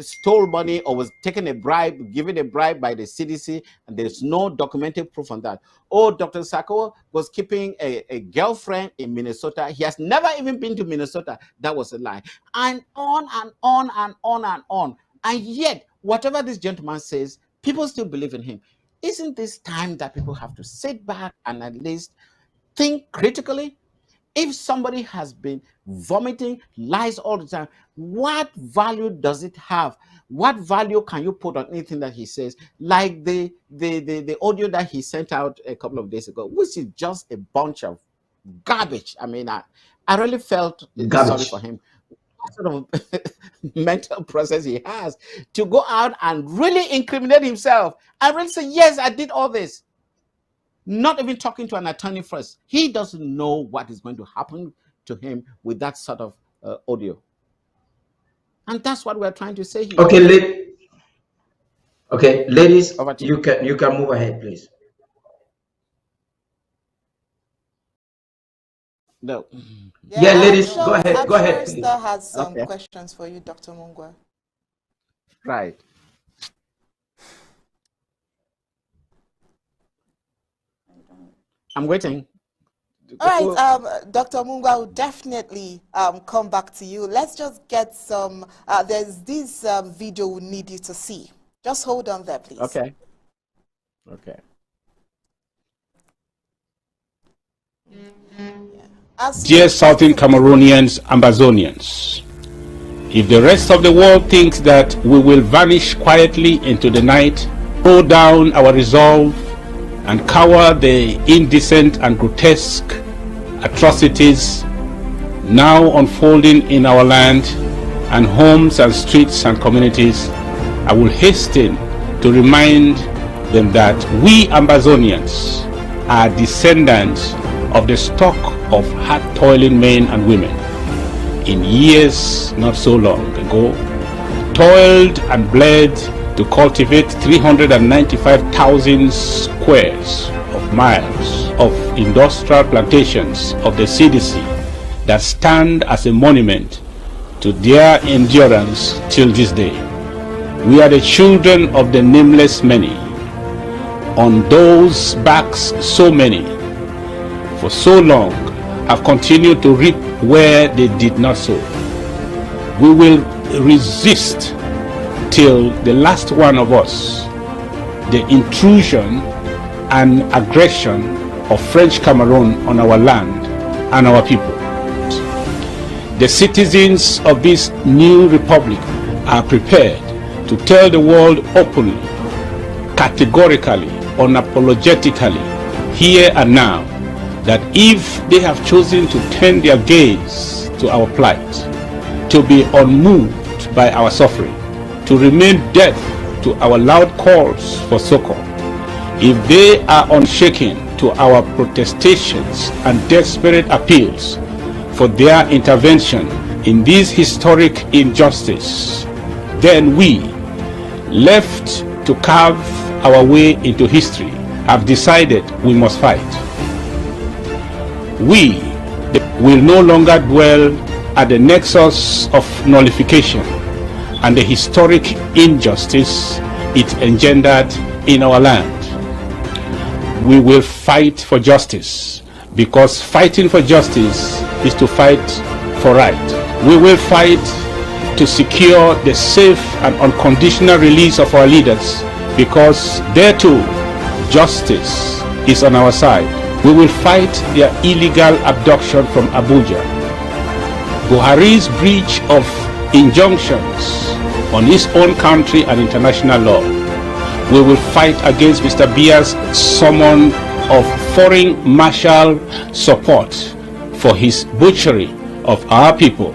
stole money or was taken a bribe, given a bribe by the CDC, and there's no documented proof on that. Oh, Dr. Sako was keeping a girlfriend in Minnesota. He has never even been to Minnesota. That was a lie. And on and on and on and on. And yet, whatever this gentleman says, people still believe in him. Isn't this time that people have to sit back and at least think critically? If somebody has been vomiting lies all the time, what value does it have? What value can you put on anything that he says? Like the audio that he sent out a couple of days ago, which is just a bunch of garbage. I really felt sorry for him. What sort of mental process he has to go out and really incriminate himself and really say, yes, I did all this. Not even talking to an attorney first. He doesn't know what is going to happen to him with that sort of audio. And that's what we're trying to say here. Okay, ladies, you can move ahead, please. No. Yeah, ladies, sure, go ahead. I'm Go sure ahead. Esther has some Okay. questions for you, Dr. Mungwa. Right. I'm waiting. All right, Dr. Mungwa will definitely come back to you. Let's just get some, there's this video we need you to see. Just hold on there, please. Okay. Okay. Dear Southern Cameroonians, Ambazonians, if the rest of the world thinks that we will vanish quietly into the night, throw down our resolve, and cower the indecent and grotesque atrocities now unfolding in our land and homes and streets and communities, I will hasten to remind them that we Ambazonians are descendants of the stock of hard-toiling men and women. In years not so long ago, toiled and bled to cultivate 395,000 squares of miles of industrial plantations of the CDC that stand as a monument to their endurance till this day. We are the children of the nameless many. On those backs so many, for so long, have continued to reap where they did not sow. We will resist till the last one of us the intrusion and aggression of French Cameroon on our land and our people. The citizens of this new republic are prepared to tell the world openly, categorically, unapologetically, here and now, that if they have chosen to turn their gaze to our plight, to be unmoved by our suffering, to remain deaf to our loud calls for succor, if they are unshaken to our protestations and desperate appeals for their intervention in this historic injustice, then we, left to carve our way into history, have decided we must fight. We will no longer dwell at the nexus of nullification and the historic injustice it engendered in our land. We will fight for justice, because fighting for justice is to fight for right. We will fight to secure the safe and unconditional release of our leaders, because there too, justice is on our side. We will fight their illegal abduction from Abuja, Buhari's breach of injunctions on his own country and international law. We will fight against Mr. Biya's summon of foreign martial support for his butchery of our people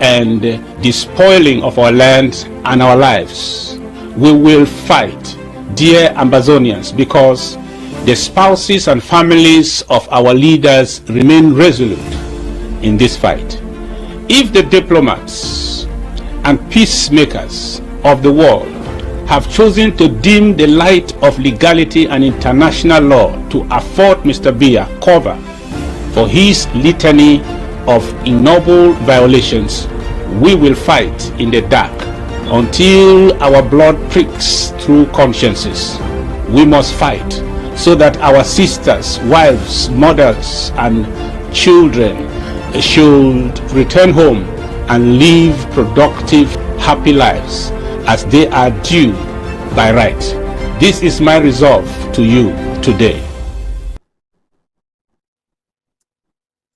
and despoiling of our land and our lives. We will fight, dear Ambazonians, because the spouses and families of our leaders remain resolute in this fight. If the diplomats and peacemakers of the world have chosen to dim the light of legality and international law to afford Mr. Biya cover for his litany of ignoble violations, we will fight in the dark until our blood pricks through consciences. We must fight so that our sisters, wives, mothers, and children should return home and live productive, happy lives as they are due by right. This is my resolve to you today.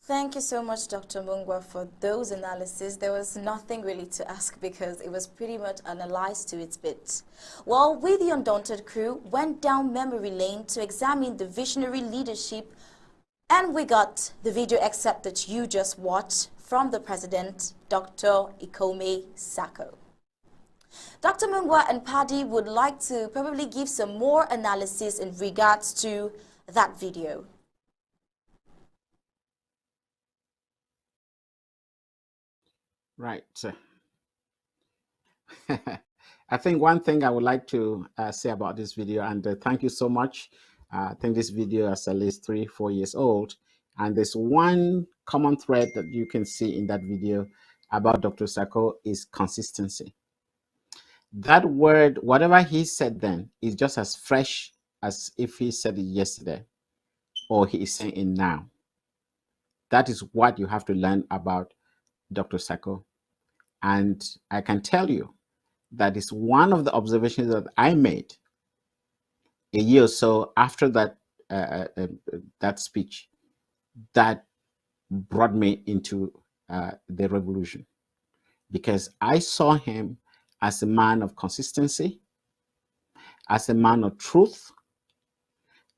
Thank you so much, Dr. Mungwa, for those analyses. There was nothing really to ask because it was pretty much analyzed to its bit. Well, we, the Undaunted crew, went down memory lane to examine the visionary leadership, and we got the video excerpt that you just watched from the president, Dr. Ikome Sako. Dr. Mungwa and Paddy would like to probably give some more analysis in regards to that video. Right. I think one thing I would like to say about this video, and thank you so much. I think this video is at least 3-4 years old, and there's one common thread that you can see in that video about Dr. Sako is consistency. That word, whatever he said then, is just as fresh as if he said it yesterday or he is saying it now. That is what you have to learn about Dr. Sako. And I can tell you that is one of the observations that I made a year or so after that that speech that brought me into the revolution, because I saw him as a man of consistency, as a man of truth,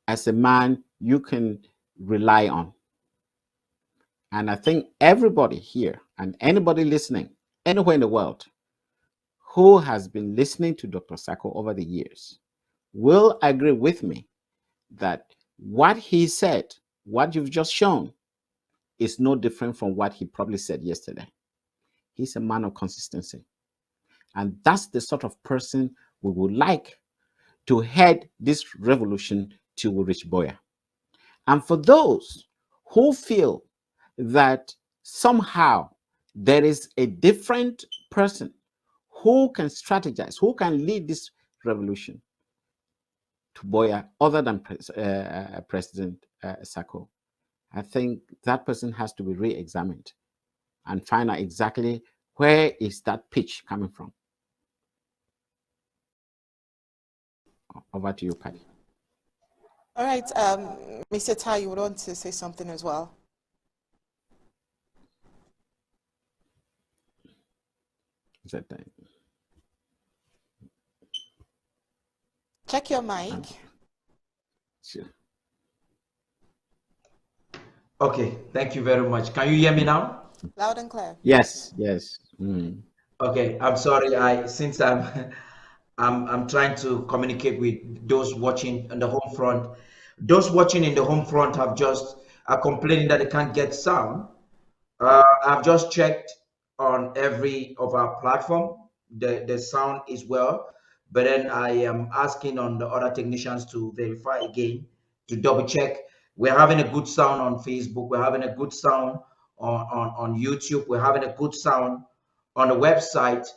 as a man you can rely on. And I think everybody here and anybody listening anywhere in the world who has been listening to Dr. Sako over the years will agree with me that what he said, what you've just shown, is no different from what he probably said yesterday. He's a man of consistency. And that's the sort of person we would like to head this revolution till we reach Boya. And for those who feel that somehow there is a different person who can strategize, who can lead this revolution to Boya other than President Sako, I think that person has to be re-examined and find out exactly where is that pitch coming from. Over to you, Patty. All right, Mr. Tai, you would want to say something as well? Is that time? Check your mic. Sure. Okay, thank you very much. Can you hear me now? Loud and clear. Yes, yes. Mm. Okay, I'm sorry. Since I'm trying to communicate with those watching on the home front. Those watching in the home front have just are complaining that they can't get sound. I've just checked on every of our platform. The sound is well, but then I am asking on the other technicians to verify again to double check. We're having a good sound on Facebook. We're having a good sound on YouTube. We're having a good sound on the website.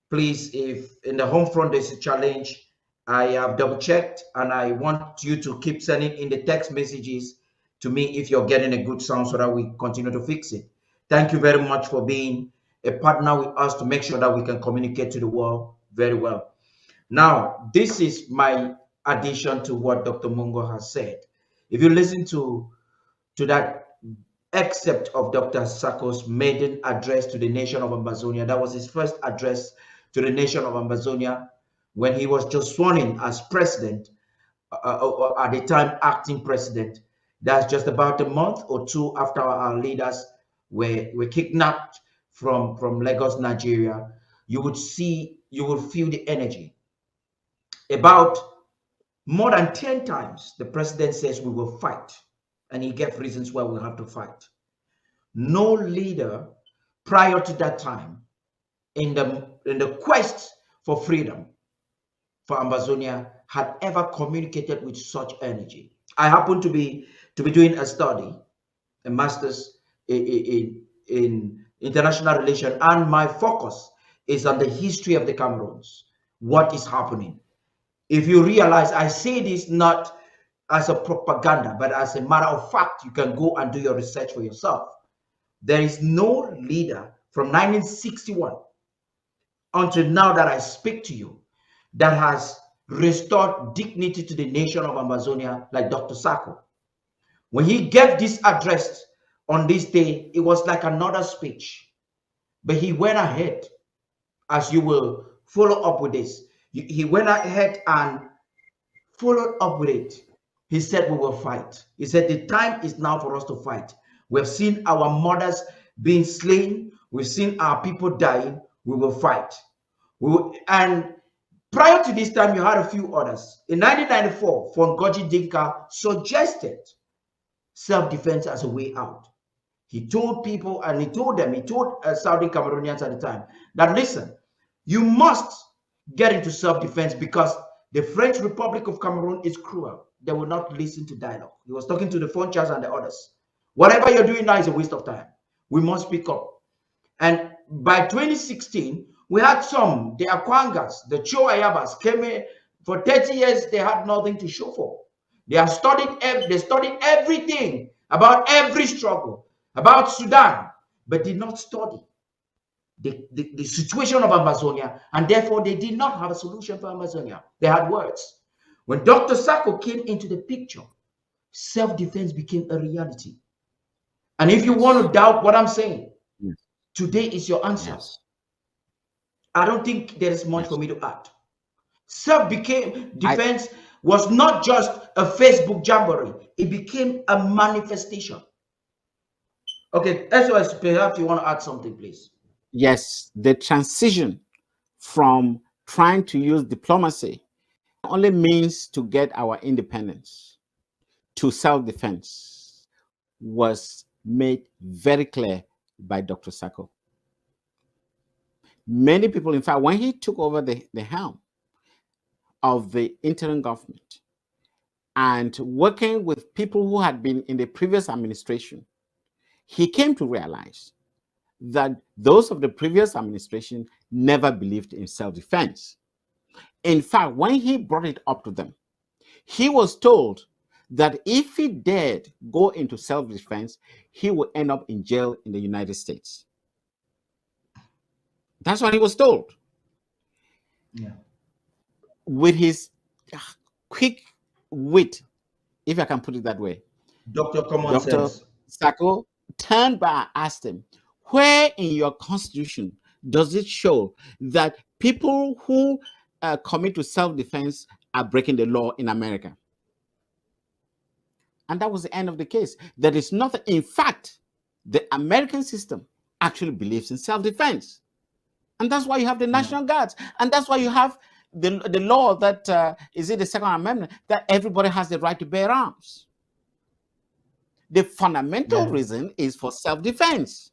Please, if in the home front there's a challenge, I have double checked, and I want you to keep sending in the text messages to me if you're getting a good sound so that we continue to fix it. Thank you very much for being a partner with us to make sure that we can communicate to the world very well. Now, this is my addition to what Dr. Mungo has said. If you listen to that excerpt of Dr. Sako's maiden address to the nation of Ambazonia, that was his first address to the nation of Ambazonia when he was just sworn in as president, at the time acting president. That's just about a month or two after our leaders were kidnapped from Lagos, Nigeria. You would feel the energy. About more than 10 times, the president says we will fight, and he gave reasons why we have to fight. No leader prior to that time in the quest for freedom for Ambazonia had ever communicated with such energy. I happen to be doing a study, a master's in international relations, and my focus is on the history of the Cameroons, what is happening. If you realize, I say this not as a propaganda, but as a matter of fact, you can go and do your research for yourself. There is no leader from 1961 until now that I speak to you that has restored dignity to the nation of Amazonia like Dr. Sako. When he gave this address on this day, it was like another speech. But he went ahead, as you will follow up with this. He went ahead and followed up with it. He said, we will fight. He said, the time is now for us to fight. We've seen our mothers being slain. We've seen our people dying. We will fight. And prior to this time, you had a few others. In 1994, Fongoji Dinka suggested self-defense as a way out. He told people, and he told Saudi Cameroonians at the time, that listen, you must get into self-defense because the French Republic of Cameroon is cruel. They will not listen to dialogue. He was talking to the Fonchas and the others. Whatever you're doing now is a waste of time. We must speak up. And by 2016, we had the Akwangas, the Choayabas came in. For 30 years, they had nothing to show for. They studied everything about every struggle, about Sudan, but did not study the situation of Amazonia, and therefore they did not have a solution for Amazonia. They had words. When Dr. Sako came into the picture, self-defense became a reality. And if you want to doubt what I'm saying, today is your answer. I don't think there is much for me to add. Self-defense was not just a Facebook jamboree. It became a manifestation. Okay, SOS, perhaps you want to add something, please. Yes, the transition from trying to use diplomacy only means to get our independence to self-defense was made very clear by Dr. Sako. Many people, in fact, when he took over the helm of the interim government and working with people who had been in the previous administration, he came to realize that those of the previous administration never believed in self-defense. In fact, when he brought it up to them, he was told that if he dared go into self-defense, he would end up in jail in the United States. That's what he was told. Yeah. With his quick wit, if I can put it that way, Dr. Common Dr. Sense. Sacco turned back and asked him, where in your constitution does it show that people who commit to self-defense are breaking the law in America? And that was the end of the case. There is nothing. In fact, the American system actually believes in self-defense. And that's why you have the National Guards. And that's why you have the law that, is it the Second Amendment, that everybody has the right to bear arms. The fundamental reason is for self-defense.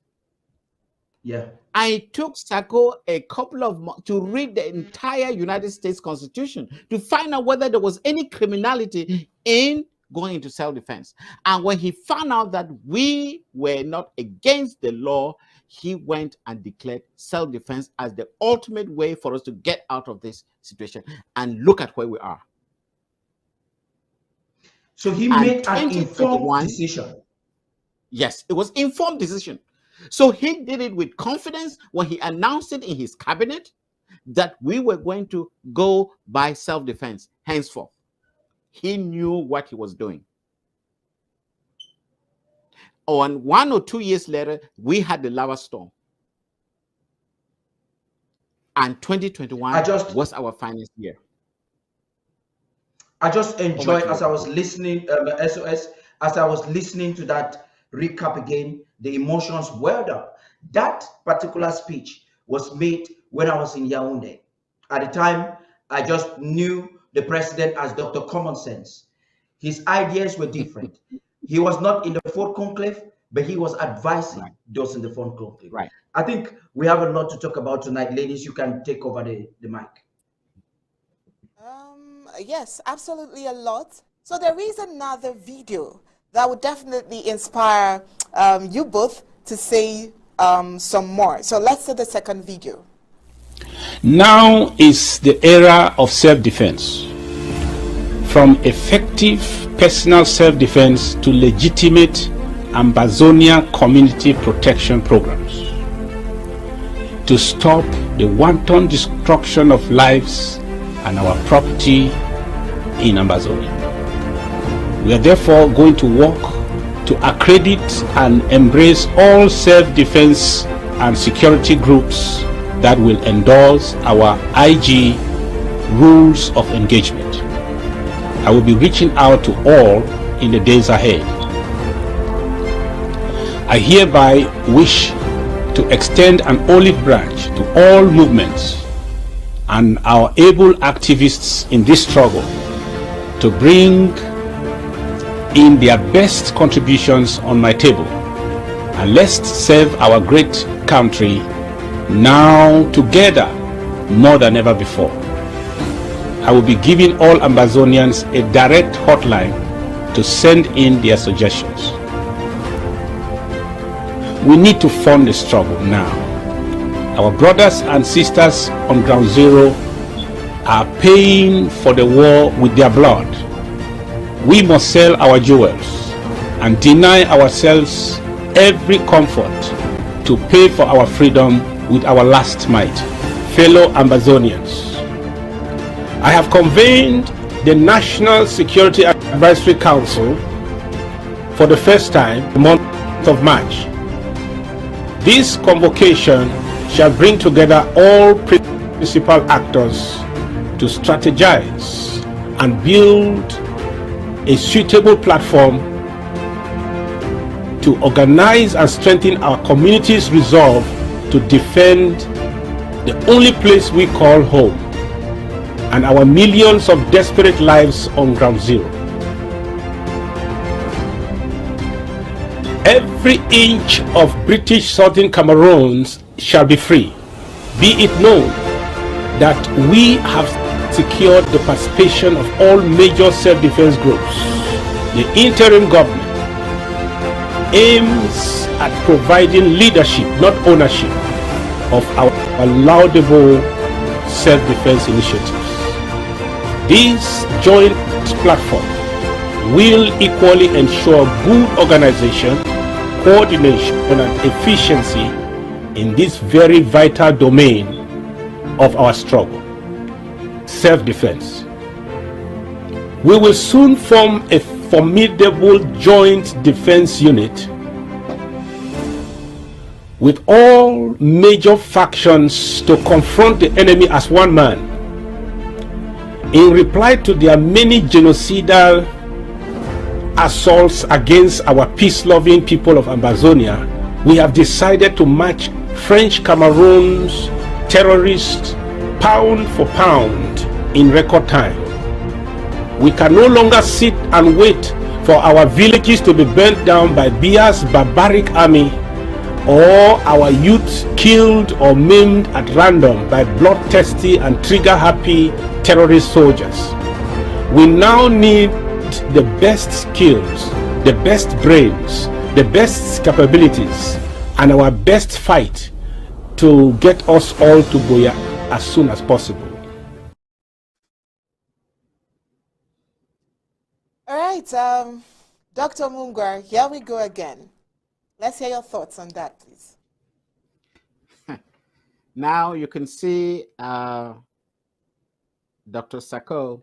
Yeah. I took Sacco a couple of months to read the entire United States Constitution to find out whether there was any criminality in going into self-defense. And when he found out that we were not against the law, he went and declared self-defense as the ultimate way for us to get out of this situation. And look at where we are. So he made an informed decision. Yes, it was informed decision. So he did it with confidence when he announced it in his cabinet that we were going to go by self-defense henceforth. He knew what he was doing. And 1 or 2 years later, we had the lava storm. And 2021 was our finest year. I just enjoyed as I was listening, SOS, as I was listening to that recap again, the emotions welled up. That particular speech was made when I was in Yaoundé. At the time, I just knew the president as Dr. Common Sense. His ideas were different. He was not in the fourth conclave, but he was advising those in the fourth conclave. Right. I think we have a lot to talk about tonight. Ladies, you can take over the mic. Yes, absolutely a lot. So there is another video that would definitely inspire you both to say some more. So let's see the second video. Now is the era of self-defense. From effective personal self-defense to legitimate Ambazonia community protection programs. To stop the wanton destruction of lives and our property in Ambazonia. We are therefore going to work to accredit and embrace all self-defense and security groups that will endorse our IG rules of engagement. I will be reaching out to all in the days ahead. I hereby wish to extend an olive branch to all movements and our able activists in this struggle to bring in their best contributions on my table, and let's serve our great country now together more than ever before. I will be giving all Ambazonians a direct hotline to send in their suggestions. We need to fund the struggle now. Our brothers and sisters on ground zero are paying for the war with their blood. We must sell our jewels and deny ourselves every comfort to pay for our freedom with our last might. Fellow Ambazonians, I have convened the National Security Advisory Council for the first time in the month of March. This convocation shall bring together all principal actors to strategize and build a suitable platform to organize and strengthen our community's resolve to defend the only place we call home and our millions of desperate lives on ground zero. Every inch of British Southern Cameroons shall be free. Be it known that we have secured the participation of all major self-defense groups. The interim government aims at providing leadership, not ownership, of our laudable self-defense initiatives. This joint platform will equally ensure good organization, coordination, and efficiency in this very vital domain of our struggle, self-defense. We will soon form a formidable joint defense unit with all major factions to confront the enemy as one man. In reply to their many genocidal assaults against our peace-loving people of Ambazonia, we have decided to match French Cameroon's terrorists pound for pound in record time. We can no longer sit and wait for our villages to be burnt down by Bia's barbaric army, or our youth killed or maimed at random by bloodthirsty and trigger-happy terrorist soldiers. We now need the best skills, the best brains, the best capabilities, and our best fight to get us all to Buea as soon as possible. All right, Dr. Mungwar, here we go again. Let's hear your thoughts on that, please. Now you can see Dr. Sako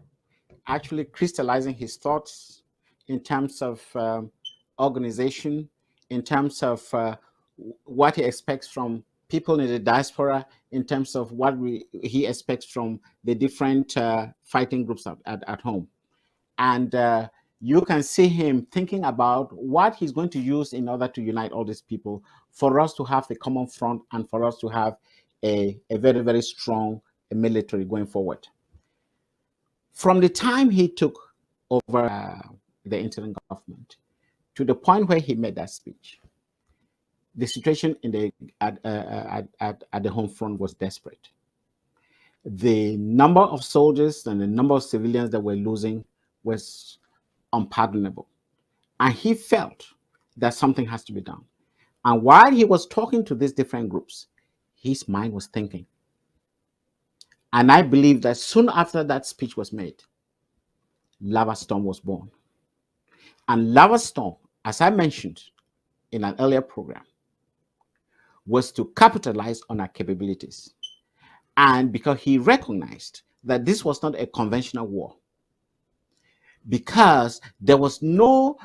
actually crystallizing his thoughts in terms of organization, in terms of what he expects from people in the diaspora, in terms of what he expects from the different fighting groups at home. And you can see him thinking about what he's going to use in order to unite all these people for us to have a common front and for us to have a very, very strong military going forward. From the time he took over the interim government to the point where he made that speech, the situation in at the home front was desperate. The number of soldiers and the number of civilians that were losing was unpardonable. And he felt that something has to be done. And while he was talking to these different groups, his mind was thinking. And I believe that soon after that speech was made, Lava Storm was born. And Lava Storm, as I mentioned in an earlier program, was to capitalize on our capabilities. And because he recognized that this was not a conventional war, because there was no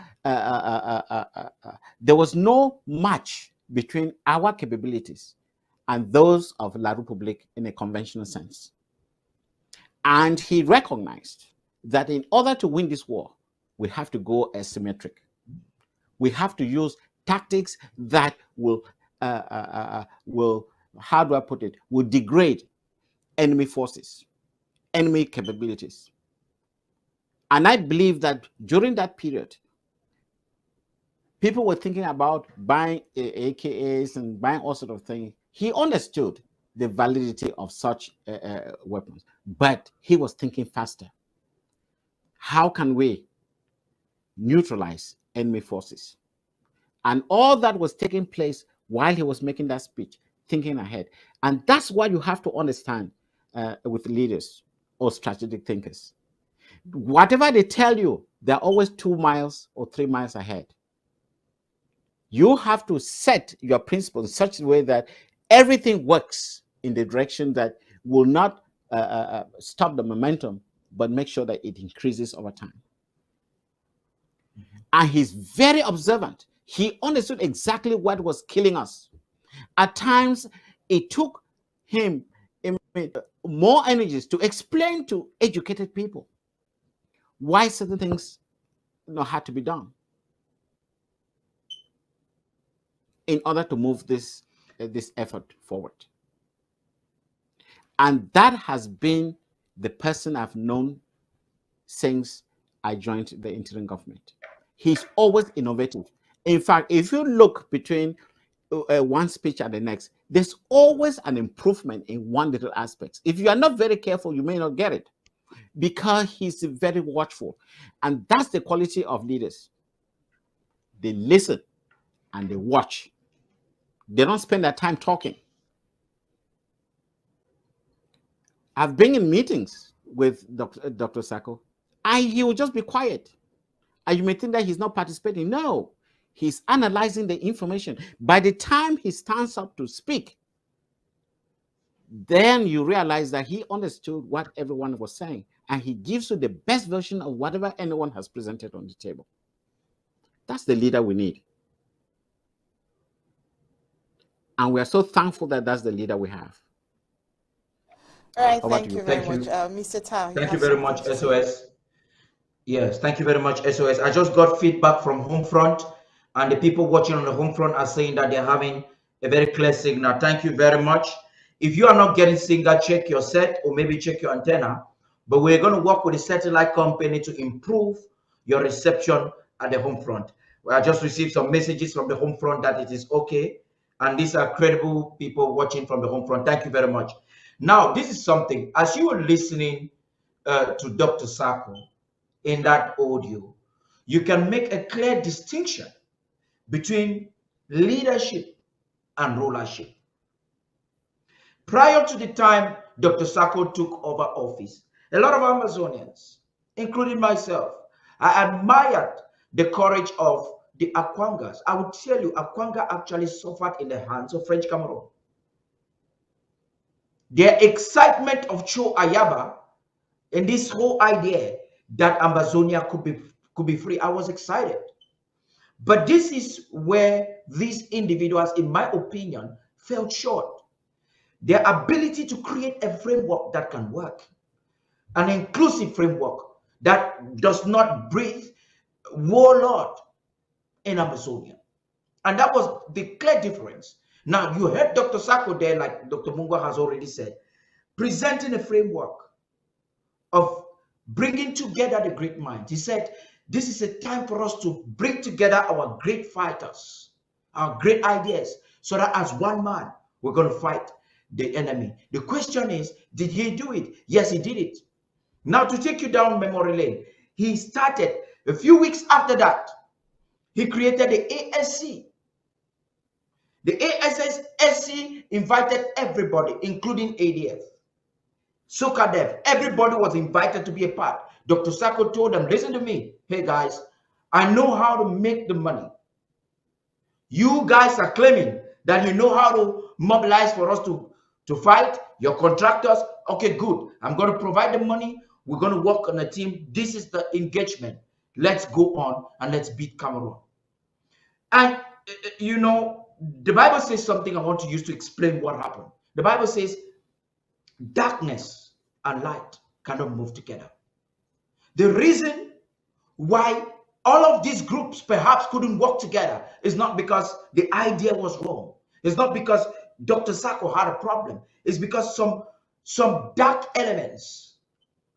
match between our capabilities and those of La République in a conventional sense. And he recognized that in order to win this war, we have to go asymmetric. We have to use tactics that will, how do I put it, will degrade enemy forces, enemy capabilities. And I believe that during that period, people were thinking about buying AKs and buying all sorts of things. He understood the validity of such weapons, but he was thinking faster. How can we neutralize enemy forces? And all that was taking place while he was making that speech, thinking ahead. And that's what you have to understand with leaders or strategic thinkers. Whatever they tell you, they're always 2 miles or 3 miles ahead. You have to set your principles in such a way that everything works in the direction that will not stop the momentum, but make sure that it increases over time. And he's very observant. He understood exactly what was killing us. At times, it took him more energies to explain to educated people why certain things had to be done in order to move this effort forward. And that has been the person I've known since I joined the interim government. He's always innovative. In fact, if you look between one speech and the next, there's always an improvement in one little aspect. If you are not very careful, you may not get it, because he's very watchful. And that's the quality of leaders. They listen and they watch. They don't spend their time talking. I've been in meetings with Dr. Sako, and he will just be quiet. And you may think that he's not participating. No, he's analyzing the information. By the time he stands up to speak, then you realize that he understood what everyone was saying, and he gives you the best version of whatever anyone has presented on the table. That's the leader we need. And we are so thankful that that's the leader we have. All right, thank you very much. Mr. Tao. Thank you very much, SOS. Yes, thank you very much, SOS. I just got feedback from Homefront, and the people watching on the Homefront are saying that they're having a very clear signal. Thank you very much. If you are not getting signal, check your set or maybe check your antenna. But we're going to work with a satellite company to improve your reception at the Homefront. I just received some messages from the Homefront that it is okay. And these are credible people watching from the Homefront. Thank you very much. Now, this is something, as you were listening to Dr. Sako in that audio, you can make a clear distinction between leadership and rulership. Prior to the time Dr. Sako took over office, a lot of Amazonians, including myself, I admired the courage of the Akwangas. I would tell you, Akwanga actually suffered in the hands of French Cameroon. Their excitement of Cho Ayaba and this whole idea that Amazonia could be free, I was excited. But this is where these individuals, in my opinion, fell short. Their ability to create a framework that can work, an inclusive framework that does not breathe warlord in Amazonia. And that was the clear difference. Now, you heard Dr. Sako there, like Dr. Mungo has already said, presenting a framework of bringing together the great minds. He said, this is a time for us to bring together our great fighters, our great ideas, so that as one man, we're going to fight the enemy. The question is, did he do it? Yes, he did it. Now, to take you down memory lane, he started a few weeks after that. He created the ASC. The ASC invited everybody, including ADF, SOCADEF. Everybody was invited to be a part. Dr. Sako told them, listen to me. Hey, guys, I know how to make the money. You guys are claiming that you know how to mobilize for us to fight. Your contractors, okay, good. I'm going to provide the money. We're going to work on a team. This is the engagement. Let's go on and let's beat Cameroon. And, you know, the Bible says something I want to use to explain what happened. The Bible says darkness and light cannot move together. The reason why all of these groups perhaps couldn't work together is not because the idea was wrong. It's not because Dr. Sako had a problem. It's because some dark elements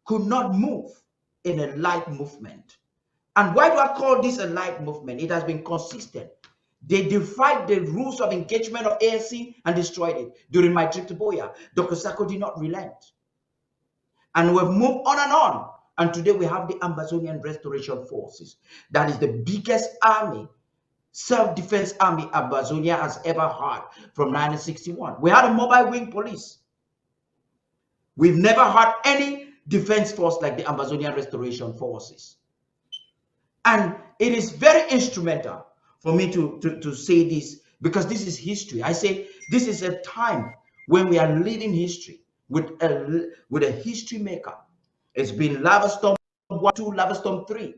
could not move in a light movement. And why do I call this a light movement? It has been consistent. They defied the rules of engagement of ASC and destroyed it. During my trip to Boya, Dr. Sako did not relent. And we've moved on and on. And today we have the Amazonian Restoration Forces. That is the biggest army, self-defense army Amazonia has ever had from 1961. We had a mobile wing police. We've never had any defense force like the Amazonian Restoration Forces. And it is very instrumental for me to say this, because this is history. I say this is a time when we are leading history with a history maker. It's been Lava Storm 1, 2, Lava Storm 3.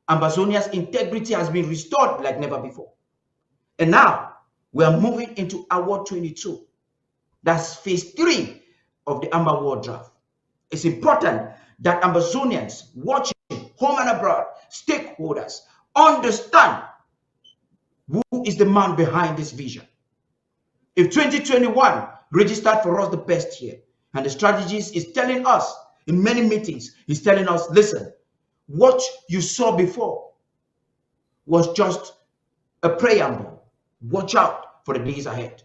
Amazonia's integrity has been restored like never before. And now we are moving into Award 22. That's phase 3 of the Amber War draft. It's important that Amazonians watching home and abroad, stakeholders, understand who is the man behind this vision. If 2021 registered for us the best year, and the strategist is telling us in many meetings, he's telling us, listen, what you saw before was just a preamble. Watch out for the days ahead.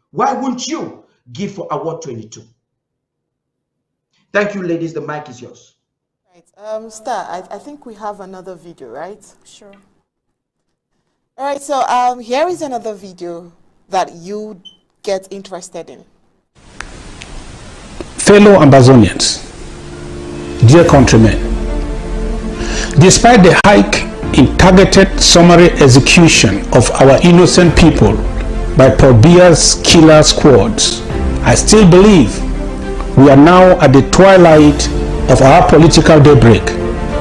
Why wouldn't you give for Award 22? Thank you, ladies. The mic is yours. Right. Star, I think we have another video, right? Sure. All right, so here is another video that you get interested in. Fellow Amazonians, dear countrymen, Despite the hike in targeted summary execution of our innocent people by Paul Biya's killer squads, I still believe we are now at the twilight of our political daybreak,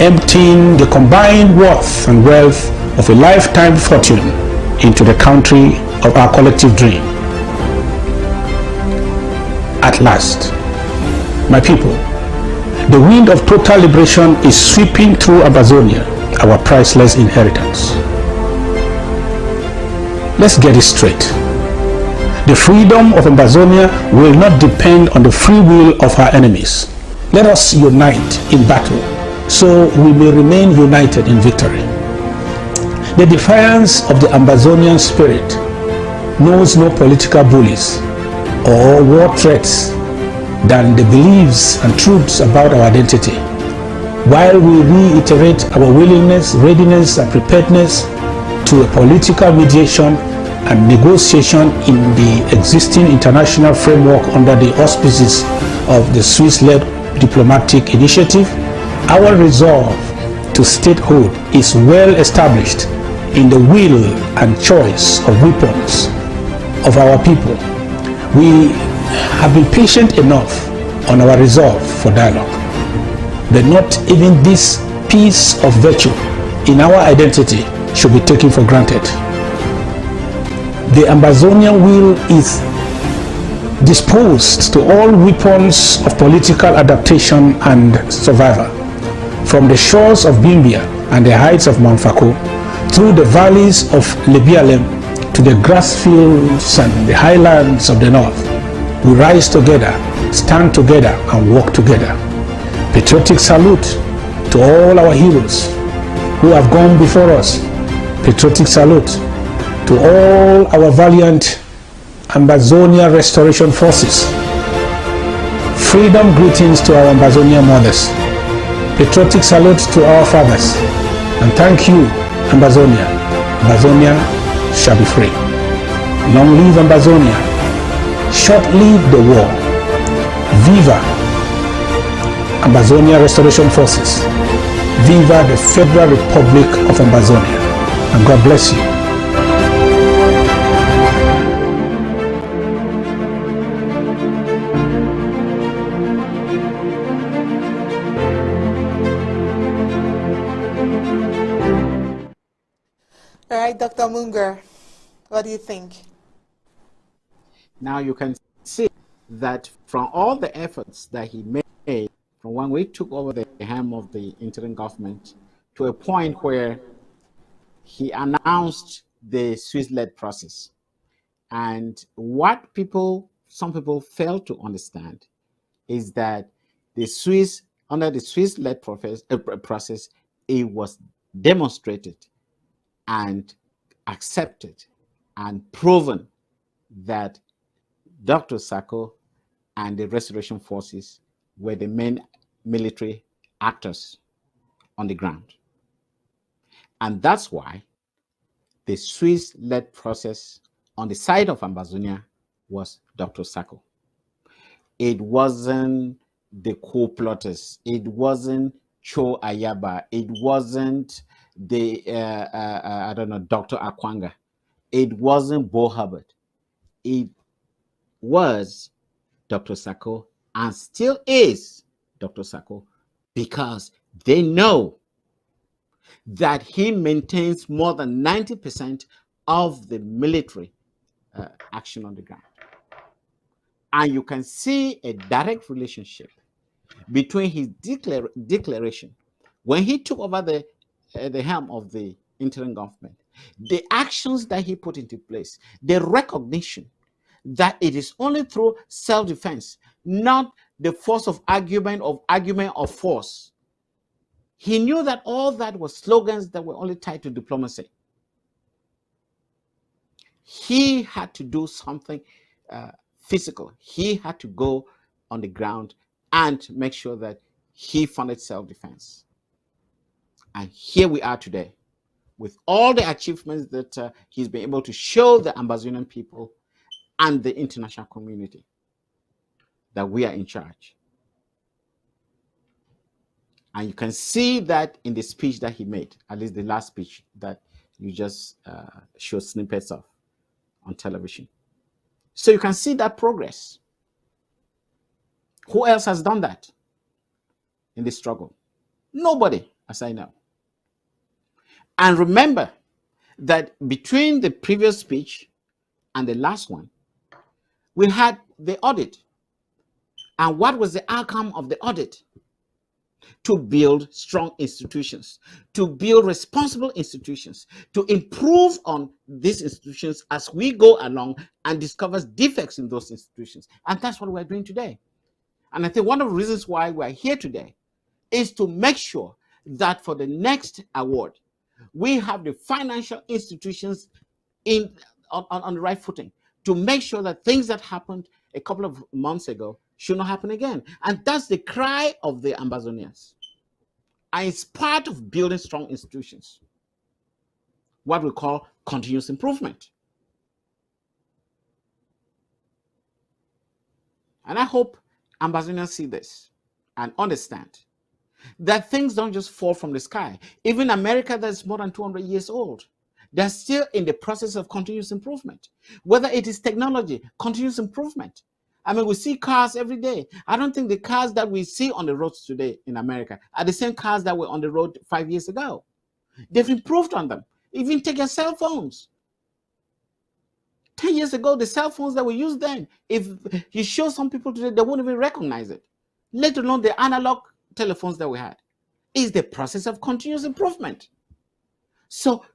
emptying the combined worth and wealth of a lifetime fortune into the country of our collective dream. At last, my people, the wind of total liberation is sweeping through Amazonia, our priceless inheritance. Let's get it straight. The freedom of Amazonia will not depend on the free will of our enemies. Let us unite in battle so we may remain united in victory. The defiance of the Amazonian spirit knows no political bullies or war threats than the beliefs and truths about our identity. While we reiterate our willingness, readiness, and preparedness to a political mediation and negotiation in the existing international framework under the auspices of the Swiss-led diplomatic initiative, our resolve to statehood is well established in the will and choice of weapons of our people. We have been patient enough on our resolve for dialogue, but not even this piece of virtue in our identity should be taken for granted. The Amazonian will is disposed to all weapons of political adaptation and survival, from the shores of Bimbia and the heights of Mount Fako, through the valleys of Lebialem to the grass fields and the highlands of the north. We rise together, stand together, and walk together. Patriotic salute to all our heroes who have gone before us. Patriotic salute to all our valiant Amazonia Restoration Forces. Freedom greetings to our Amazonia mothers. Patriotic salute to our fathers. And thank you, Amazonia. Amazonia shall be free. Long live Amazonia. Short live the war. Viva Amazonia Restoration Forces. Viva the Federal Republic of Amazonia. And God bless you. All right, Dr. Munger, what do you think? Now you can see that from all the efforts that he made from when we took over the helm of the interim government to a point where he announced the Swiss-led process. And what some people fail to understand is that under the Swiss-led process, it was demonstrated and accepted and proven that Dr. Sako and the Restoration Forces were the main military actors on the ground. And that's why the Swiss-led process on the side of Amazonia was Dr. Sako. It wasn't the co-plotters. It wasn't Cho Ayaba. It wasn't the, Dr. Akwanga. It wasn't Bo Hubbard. It was Dr. Sako and still is Dr. Sako because they know that he maintains more than 90% of the military action on the ground. And you can see a direct relationship between his declaration when he took over the helm of the interim government, the actions that he put into place, the recognition that it is only through self-defense, not the force of argument of force. He knew that all that was slogans that were only tied to diplomacy. He had to do something physical. He had to go on the ground and make sure that he funded self-defense. And here we are today with all the achievements that he's been able to show the Amazonian people and the international community that we are in charge. And you can see that in the speech that he made, at least the last speech that you just showed snippets of on television. So you can see that progress. Who else has done that in this struggle? Nobody, as I know. And remember that between the previous speech and the last one, we had the audit. And what was the outcome of the audit? To build strong institutions, to build responsible institutions, to improve on these institutions as we go along and discover defects in those institutions. And that's what we're doing today. And I think one of the reasons why we're here today is to make sure that for the next award, we have the financial institutions on the right footing to make sure that things that happened a couple of months ago should not happen again. And that's the cry of the Ambazonians. And it's part of building strong institutions, what we call continuous improvement. And I hope Ambazonians see this and understand that things don't just fall from the sky. Even America, that's more than 200 years old, they're still in the process of continuous improvement. Whether it is technology, continuous improvement. I mean, we see cars every day. I don't think the cars that we see on the roads today in America are the same cars that were on the road 5 years ago. They've improved on them. Even take your cell phones. 10 years ago, the cell phones that we used then, if you show some people today, they won't even recognize it, let alone the analog telephones that we had. Is the process of continuous improvement. So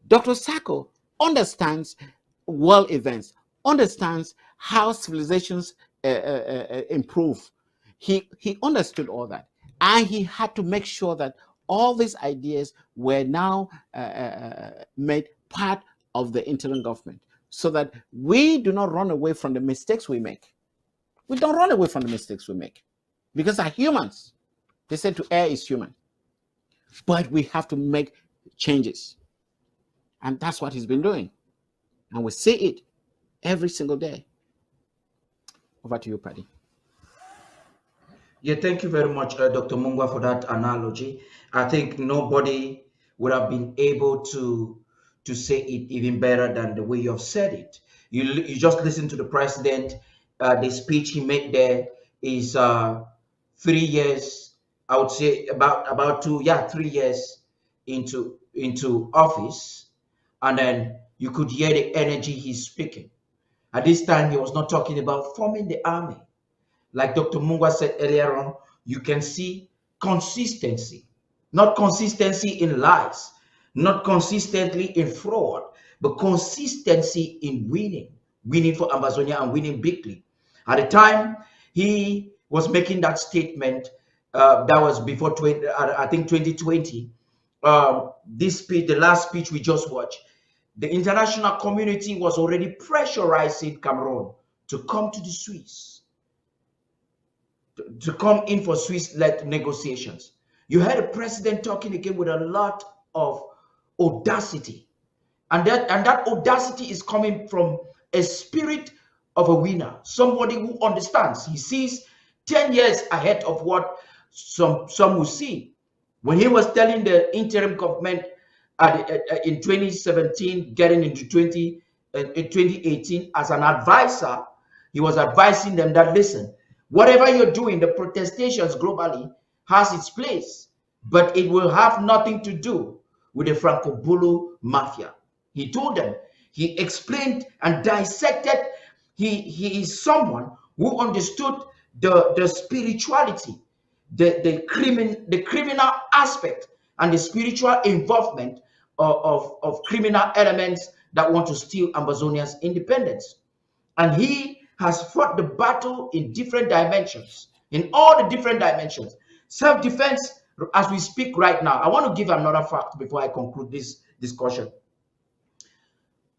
Dr. Sacco understands world events, understands how civilizations improve. He understood all that, and he had to make sure that all these ideas were now made part of the interim government, so that we do not run away from the mistakes we make. We don't run away from the mistakes we make, because we're humans. They said to err is human, but we have to make changes. And that's what he's been doing. And we see it every single day. Over to you, Paddy. Yeah, thank you very much, Dr. Mungwa, for that analogy. I think nobody would have been able to say it even better than the way you have said it. You just listen to the president. The speech he made there is 3 years, I would say about 3 years into office, and then you could hear the energy he's speaking. At this time, he was not talking about forming the army. Like Dr. Mungwa said earlier on, you can see consistency, not consistency in lies, not consistently in fraud, but consistency in winning for Ambazonia and winning bigly. At the time he was making that statement, that was before I think 2020. This speech, the last speech we just watched, the international community was already pressurizing Cameroon to come to the Swiss, to come in for Swiss-led negotiations. You heard the president talking again with a lot of audacity, and that audacity is coming from a spirit of a winner, somebody who understands. He sees 10 years ahead of what some will see. When he was telling the interim government in 2017, getting into 2018 as an advisor, he was advising them that, listen, whatever you're doing, the protestations globally has its place, but it will have nothing to do with the Franco-Bulu mafia. He told them, he explained and dissected. He is someone who understood the spirituality, the criminal aspect, and the spiritual involvement of criminal elements that want to steal Ambazonia's independence. And he has fought the battle in different dimensions, in all the different dimensions. Self-defense, as we speak right now. I want to give another fact before I conclude this discussion.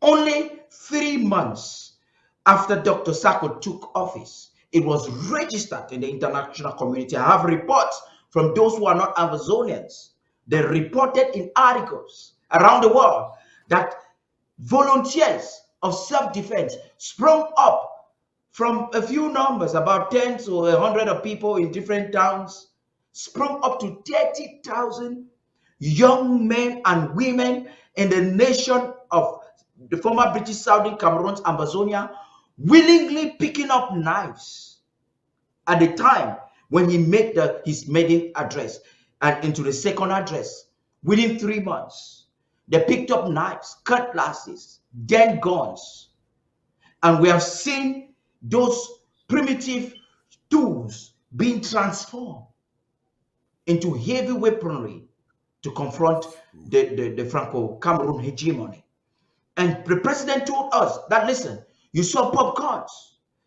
Only 3 months after Dr. Sacco took office, it was registered in the international community. I have reports from those who are not Amazonians. They reported in articles around the world that volunteers of self-defense sprung up from a few numbers, about 10 to 100 of people in different towns, sprung up to 30,000 young men and women in the nation of the former British Southern Cameroon's Ambazonia, willingly picking up knives at the time when he made his maiden address and into the second address. Within 3 months, they picked up knives, cutlasses, then guns. And we have seen those primitive tools being transformed into heavy weaponry to confront the Franco-Cameroon hegemony. And the president told us that, listen, you saw popcorns,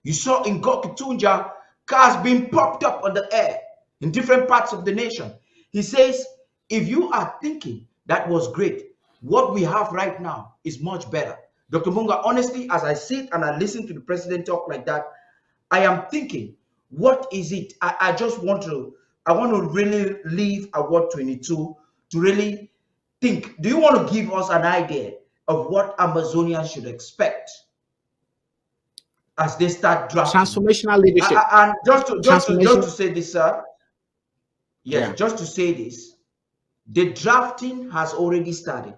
you saw in Gokitunja cars being popped up on the air in different parts of the nation. He says, if you are thinking that was great, what we have right now is much better. Dr. Munga, honestly, as I sit and I listen to the president talk like that, I am thinking, what is it? I just want to, really leave Award 22 to really think. Do you want to give us an idea of what Amazonians should expect as they start drafting? Transformational leadership. And just to say this, sir. Yes, Yeah. just to say this. The drafting has already started.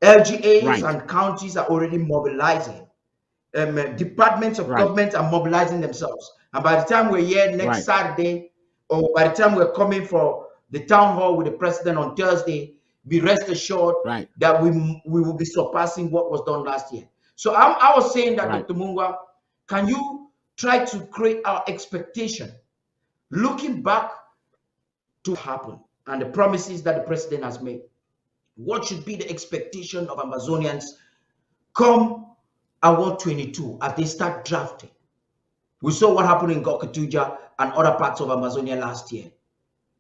LGAs and counties are already mobilizing. Departments of government are mobilizing themselves. And by the time we're here next Saturday, or by the time we're coming for the town hall with the president on Thursday, be rest assured that we will be surpassing what was done last year. So I was saying that, Dr. Mungwa, can you try to create our expectation, looking back to happen and the promises that the president has made? What should be the expectation of Amazonians come Award 22 as they start drafting? We saw what happened in Goketuja and other parts of Amazonia last year.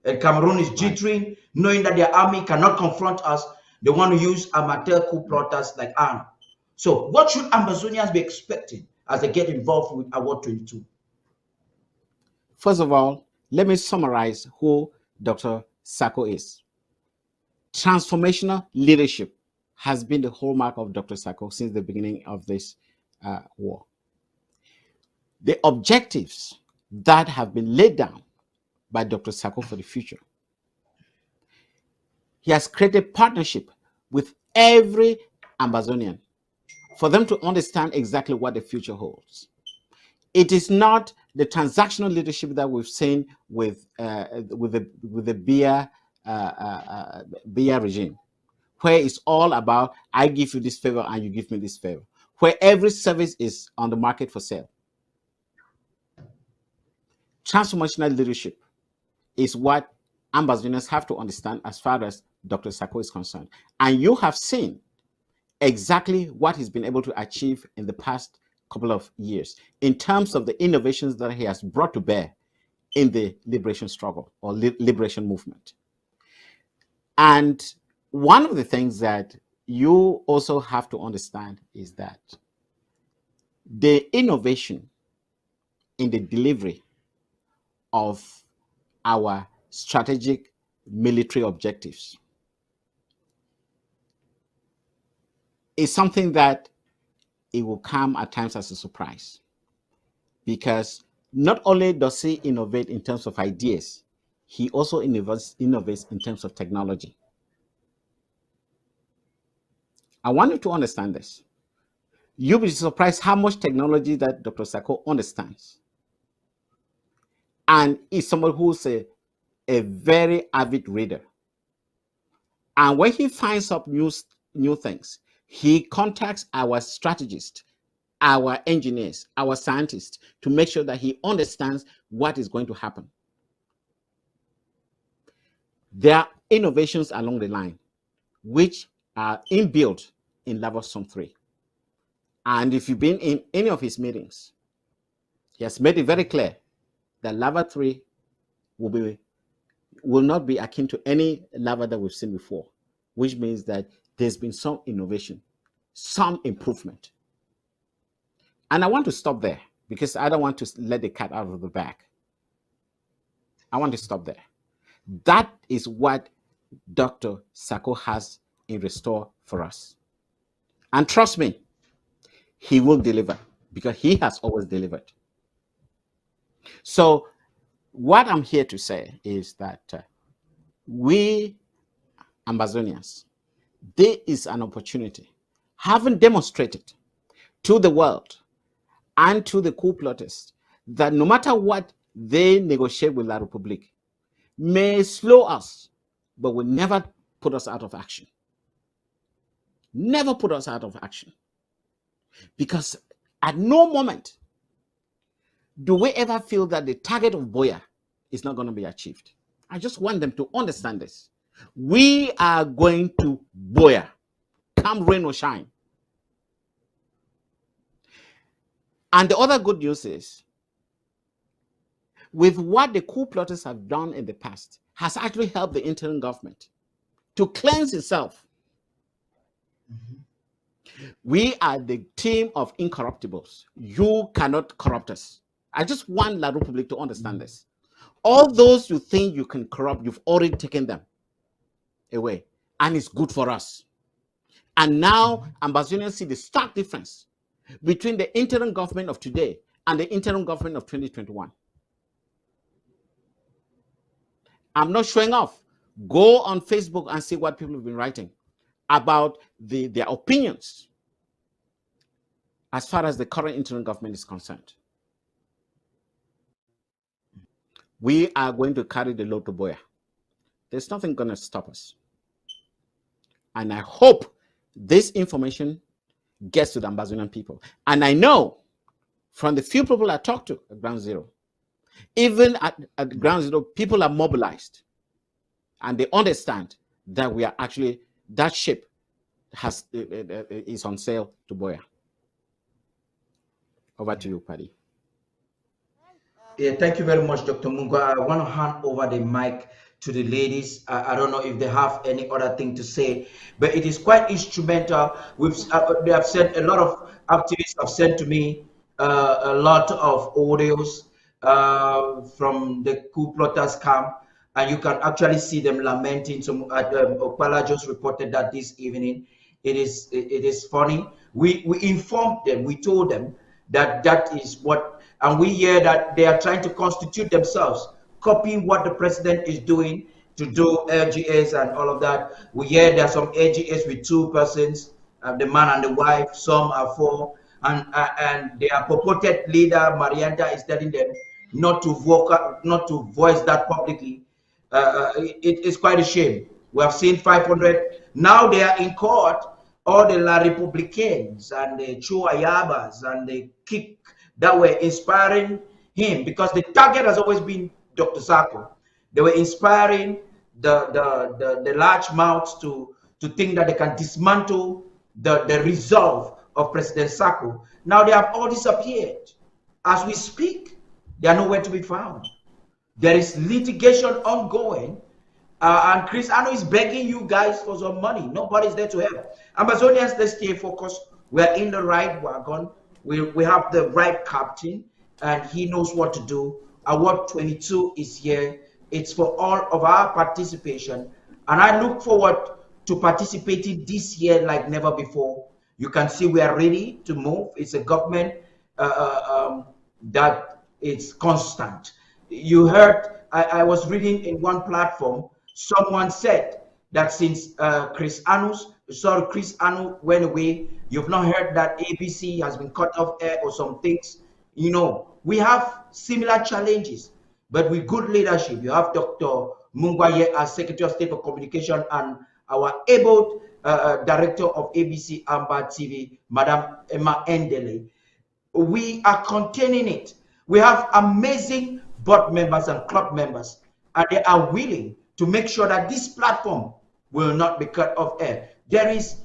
And Cameroon is jittering, knowing that their army cannot confront us. They want to use amateur coup plotters like Anne. So what should Amazonians be expecting as they get involved with Award 22? First of all, let me summarize who Dr. Sako is. Transformational leadership has been the hallmark of Dr. Sako since the beginning of this war. The objectives that have been laid down by Dr. Sako for the future. He has created partnership with every Amazonian for them to understand exactly what the future holds. It is not the transactional leadership that we've seen with the Biya regime, where it's all about, I give you this favor and you give me this favor, where every service is on the market for sale. Transformational leadership is what Amazonians have to understand as far as Dr. Sako is concerned. And you have seen exactly what he's been able to achieve in the past couple of years in terms of the innovations that he has brought to bear in the liberation struggle or liberation movement. And one of the things that you also have to understand is that the innovation in the delivery of our strategic military objectives is something that it will come at times as a surprise, because not only does he innovate in terms of ideas, he also innovates in terms of technology. I want you to understand this. You'll be surprised how much technology that Dr. Sako understands. And is someone who's a very avid reader. And when he finds up new things, he contacts our strategists, our engineers, our scientists to make sure that he understands what is going to happen. There are innovations along the line which are inbuilt in Lavasum 3. And if you've been in any of his meetings, he has made it very clear that Lava 3 will not be akin to any lava that we've seen before, which means that there's been some innovation, some improvement. And I want to stop there because I don't want to let the cat out of the bag. I want to stop there. That is what Dr. Sako has in restore for us. And trust me, he will deliver because he has always delivered. So what I'm here to say is that we Ambazonians, there is an opportunity, having demonstrated to the world and to the coup plotters that no matter what they negotiate with La Republique, may slow us, but will never put us out of action. Never put us out of action. Because at no moment do we ever feel that the target of Boya is not going to be achieved. I just want them to understand this. We are going to Boya, come rain or shine. And the other good news is, with what the coup plotters have done in the past, has actually helped the interim government to cleanse itself. We are the team of incorruptibles. You cannot corrupt us. I just want La Republique to understand this. All those you think you can corrupt, you've already taken them away. And it's good for us. And now Ambazonians see the stark difference between the interim government of today and the interim government of 2021. I'm not showing off. Go on Facebook and see what people have been writing about their opinions as far as the current interim government is concerned. We are going to carry the load to Boya. There's nothing going to stop us. And I hope this information gets to the Ambazonian people. And I know from the few people I talked to at Ground Zero, even at Ground Zero, people are mobilized. And they understand that we are actually, that ship is on sail to Boya. Over to you, Paddy. Yeah, thank you very much, Dr. Mungo. I want to hand over the mic to the ladies. I don't know if they have any other thing to say, but it is quite instrumental. They have sent, a lot of activists have sent to me a lot of audios from the coup plotters camp, and you can actually see them lamenting. Some Okpala just reported that this evening. It is funny. We informed them. We told them that that is what. And we hear that they are trying to constitute themselves, copying what the president is doing to do LGAs and all of that. We hear there are some LGAs with 2 persons, the man and the wife, some are 4, and their purported leader, Marianta, is telling them not to voice that publicly. It's quite a shame. We have seen 500. Now they are in court, all the La Republicans and the Chuayabas and the Kick that were inspiring him, because the target has always been Dr. Sako. They were inspiring the large mouths to think that they can dismantle the resolve of President Sako. Now they have all disappeared. As we speak, they are nowhere to be found. There is litigation ongoing, and Chris Ano is begging you guys for some money. Nobody's there to help. Ambazonians, let's stay focused. We're in the right wagon. We have the right captain, and he knows what to do. Award 22 is here. It's for all of our participation, and I look forward to participating this year like never before. You can see we are ready to move. It's a government that is constant. You heard, I was reading in one platform, someone said that since Chris Anu went away, you've not heard that ABC has been cut off air or some things. You know, we have similar challenges, but with good leadership. You have Dr. Mungwaye as Secretary of State for Communication and our able Director of ABC Amba TV, Madam Emma Endele. We are containing it. We have amazing board members and club members, and they are willing to make sure that this platform will not be cut off air. There is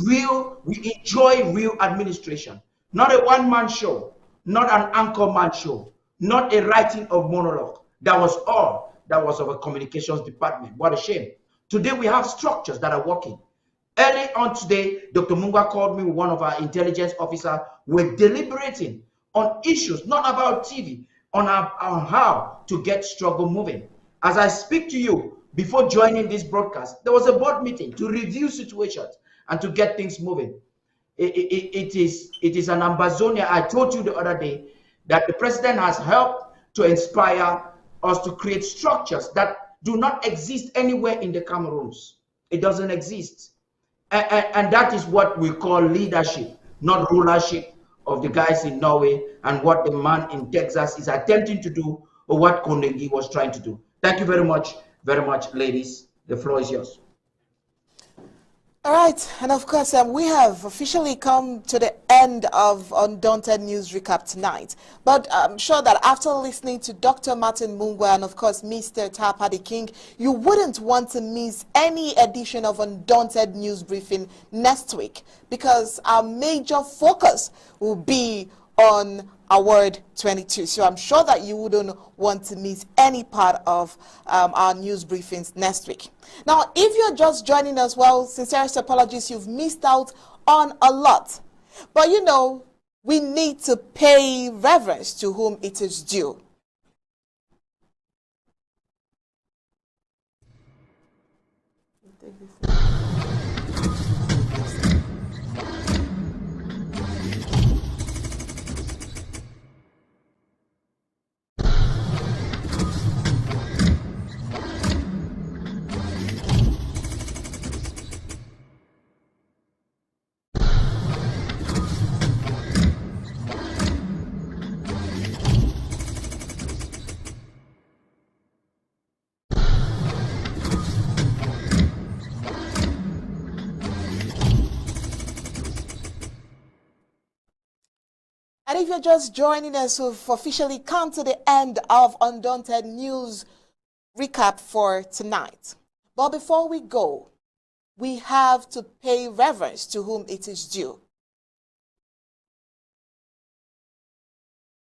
we enjoy real administration, not a one-man show, not an anchor-man show, not a writing of monologue. That was all that was of a communications department. What a shame. Today we have structures that are working. Early on today, Dr. Munga called me with one of our intelligence officers. We're deliberating on issues, not about TV, on how to get struggle moving. As I speak to you, before joining this broadcast, there was a board meeting to review situations and to get things moving. It is an Ambazonia. I told you the other day that the president has helped to inspire us to create structures that do not exist anywhere in the Cameroons. It doesn't exist. And that is what we call leadership, not rulership of the guys in Norway and what the man in Texas is attempting to do, or what Kondegi was trying to do. Thank you very much, ladies. The floor is yours. All right, and of course, we have officially come to the end of Undaunted News Recap tonight. But I'm sure that after listening to Dr. Martin Mungwa and, of course, Mr. Tapa the King, you wouldn't want to miss any edition of Undaunted News Briefing next week, because our major focus will be on Award 22. So I'm sure that you wouldn't want to miss any part of our news briefings next week. Now, if you're just joining us, well, sincerest apologies, you've missed out on a lot. But you know, we need to pay reverence to whom it is due. And if you're just joining us, we've officially come to the end of Undaunted News Recap for tonight. But before we go, we have to pay reverence to whom it is due.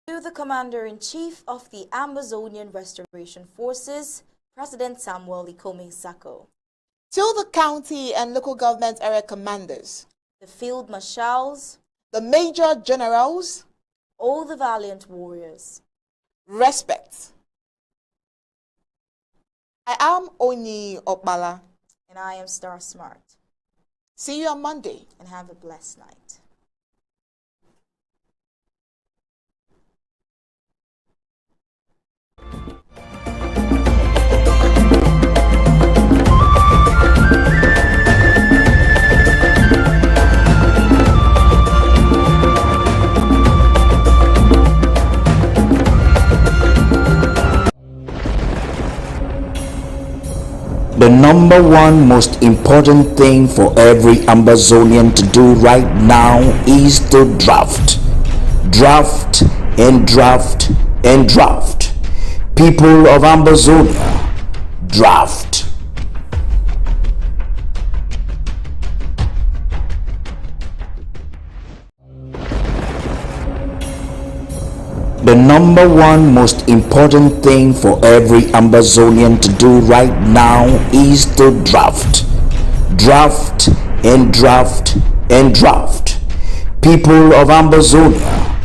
To the Commander-in-Chief of the Ambazonian Restoration Forces, President Samuel Ikome Sako. To the county and local government area commanders, the field marshals, the major generals, all the valiant warriors. Respect. I am Oni Okbala. And I am Star Smart. See you on Monday. And have a blessed night. The number one most important thing for every Ambazonian to do right now is to draft. Draft and draft and draft. People of Ambazonia, draft. The number one most important thing for every Ambazonian to do right now is to draft. Draft and draft and draft. People of Ambazonia,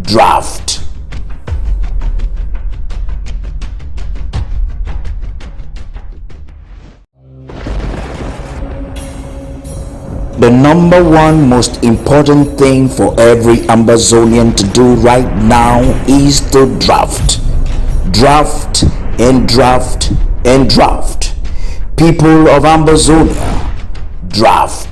draft. The number one most important thing for every Ambazonian to do right now is to draft. Draft and draft and draft. People of Ambazonia, draft.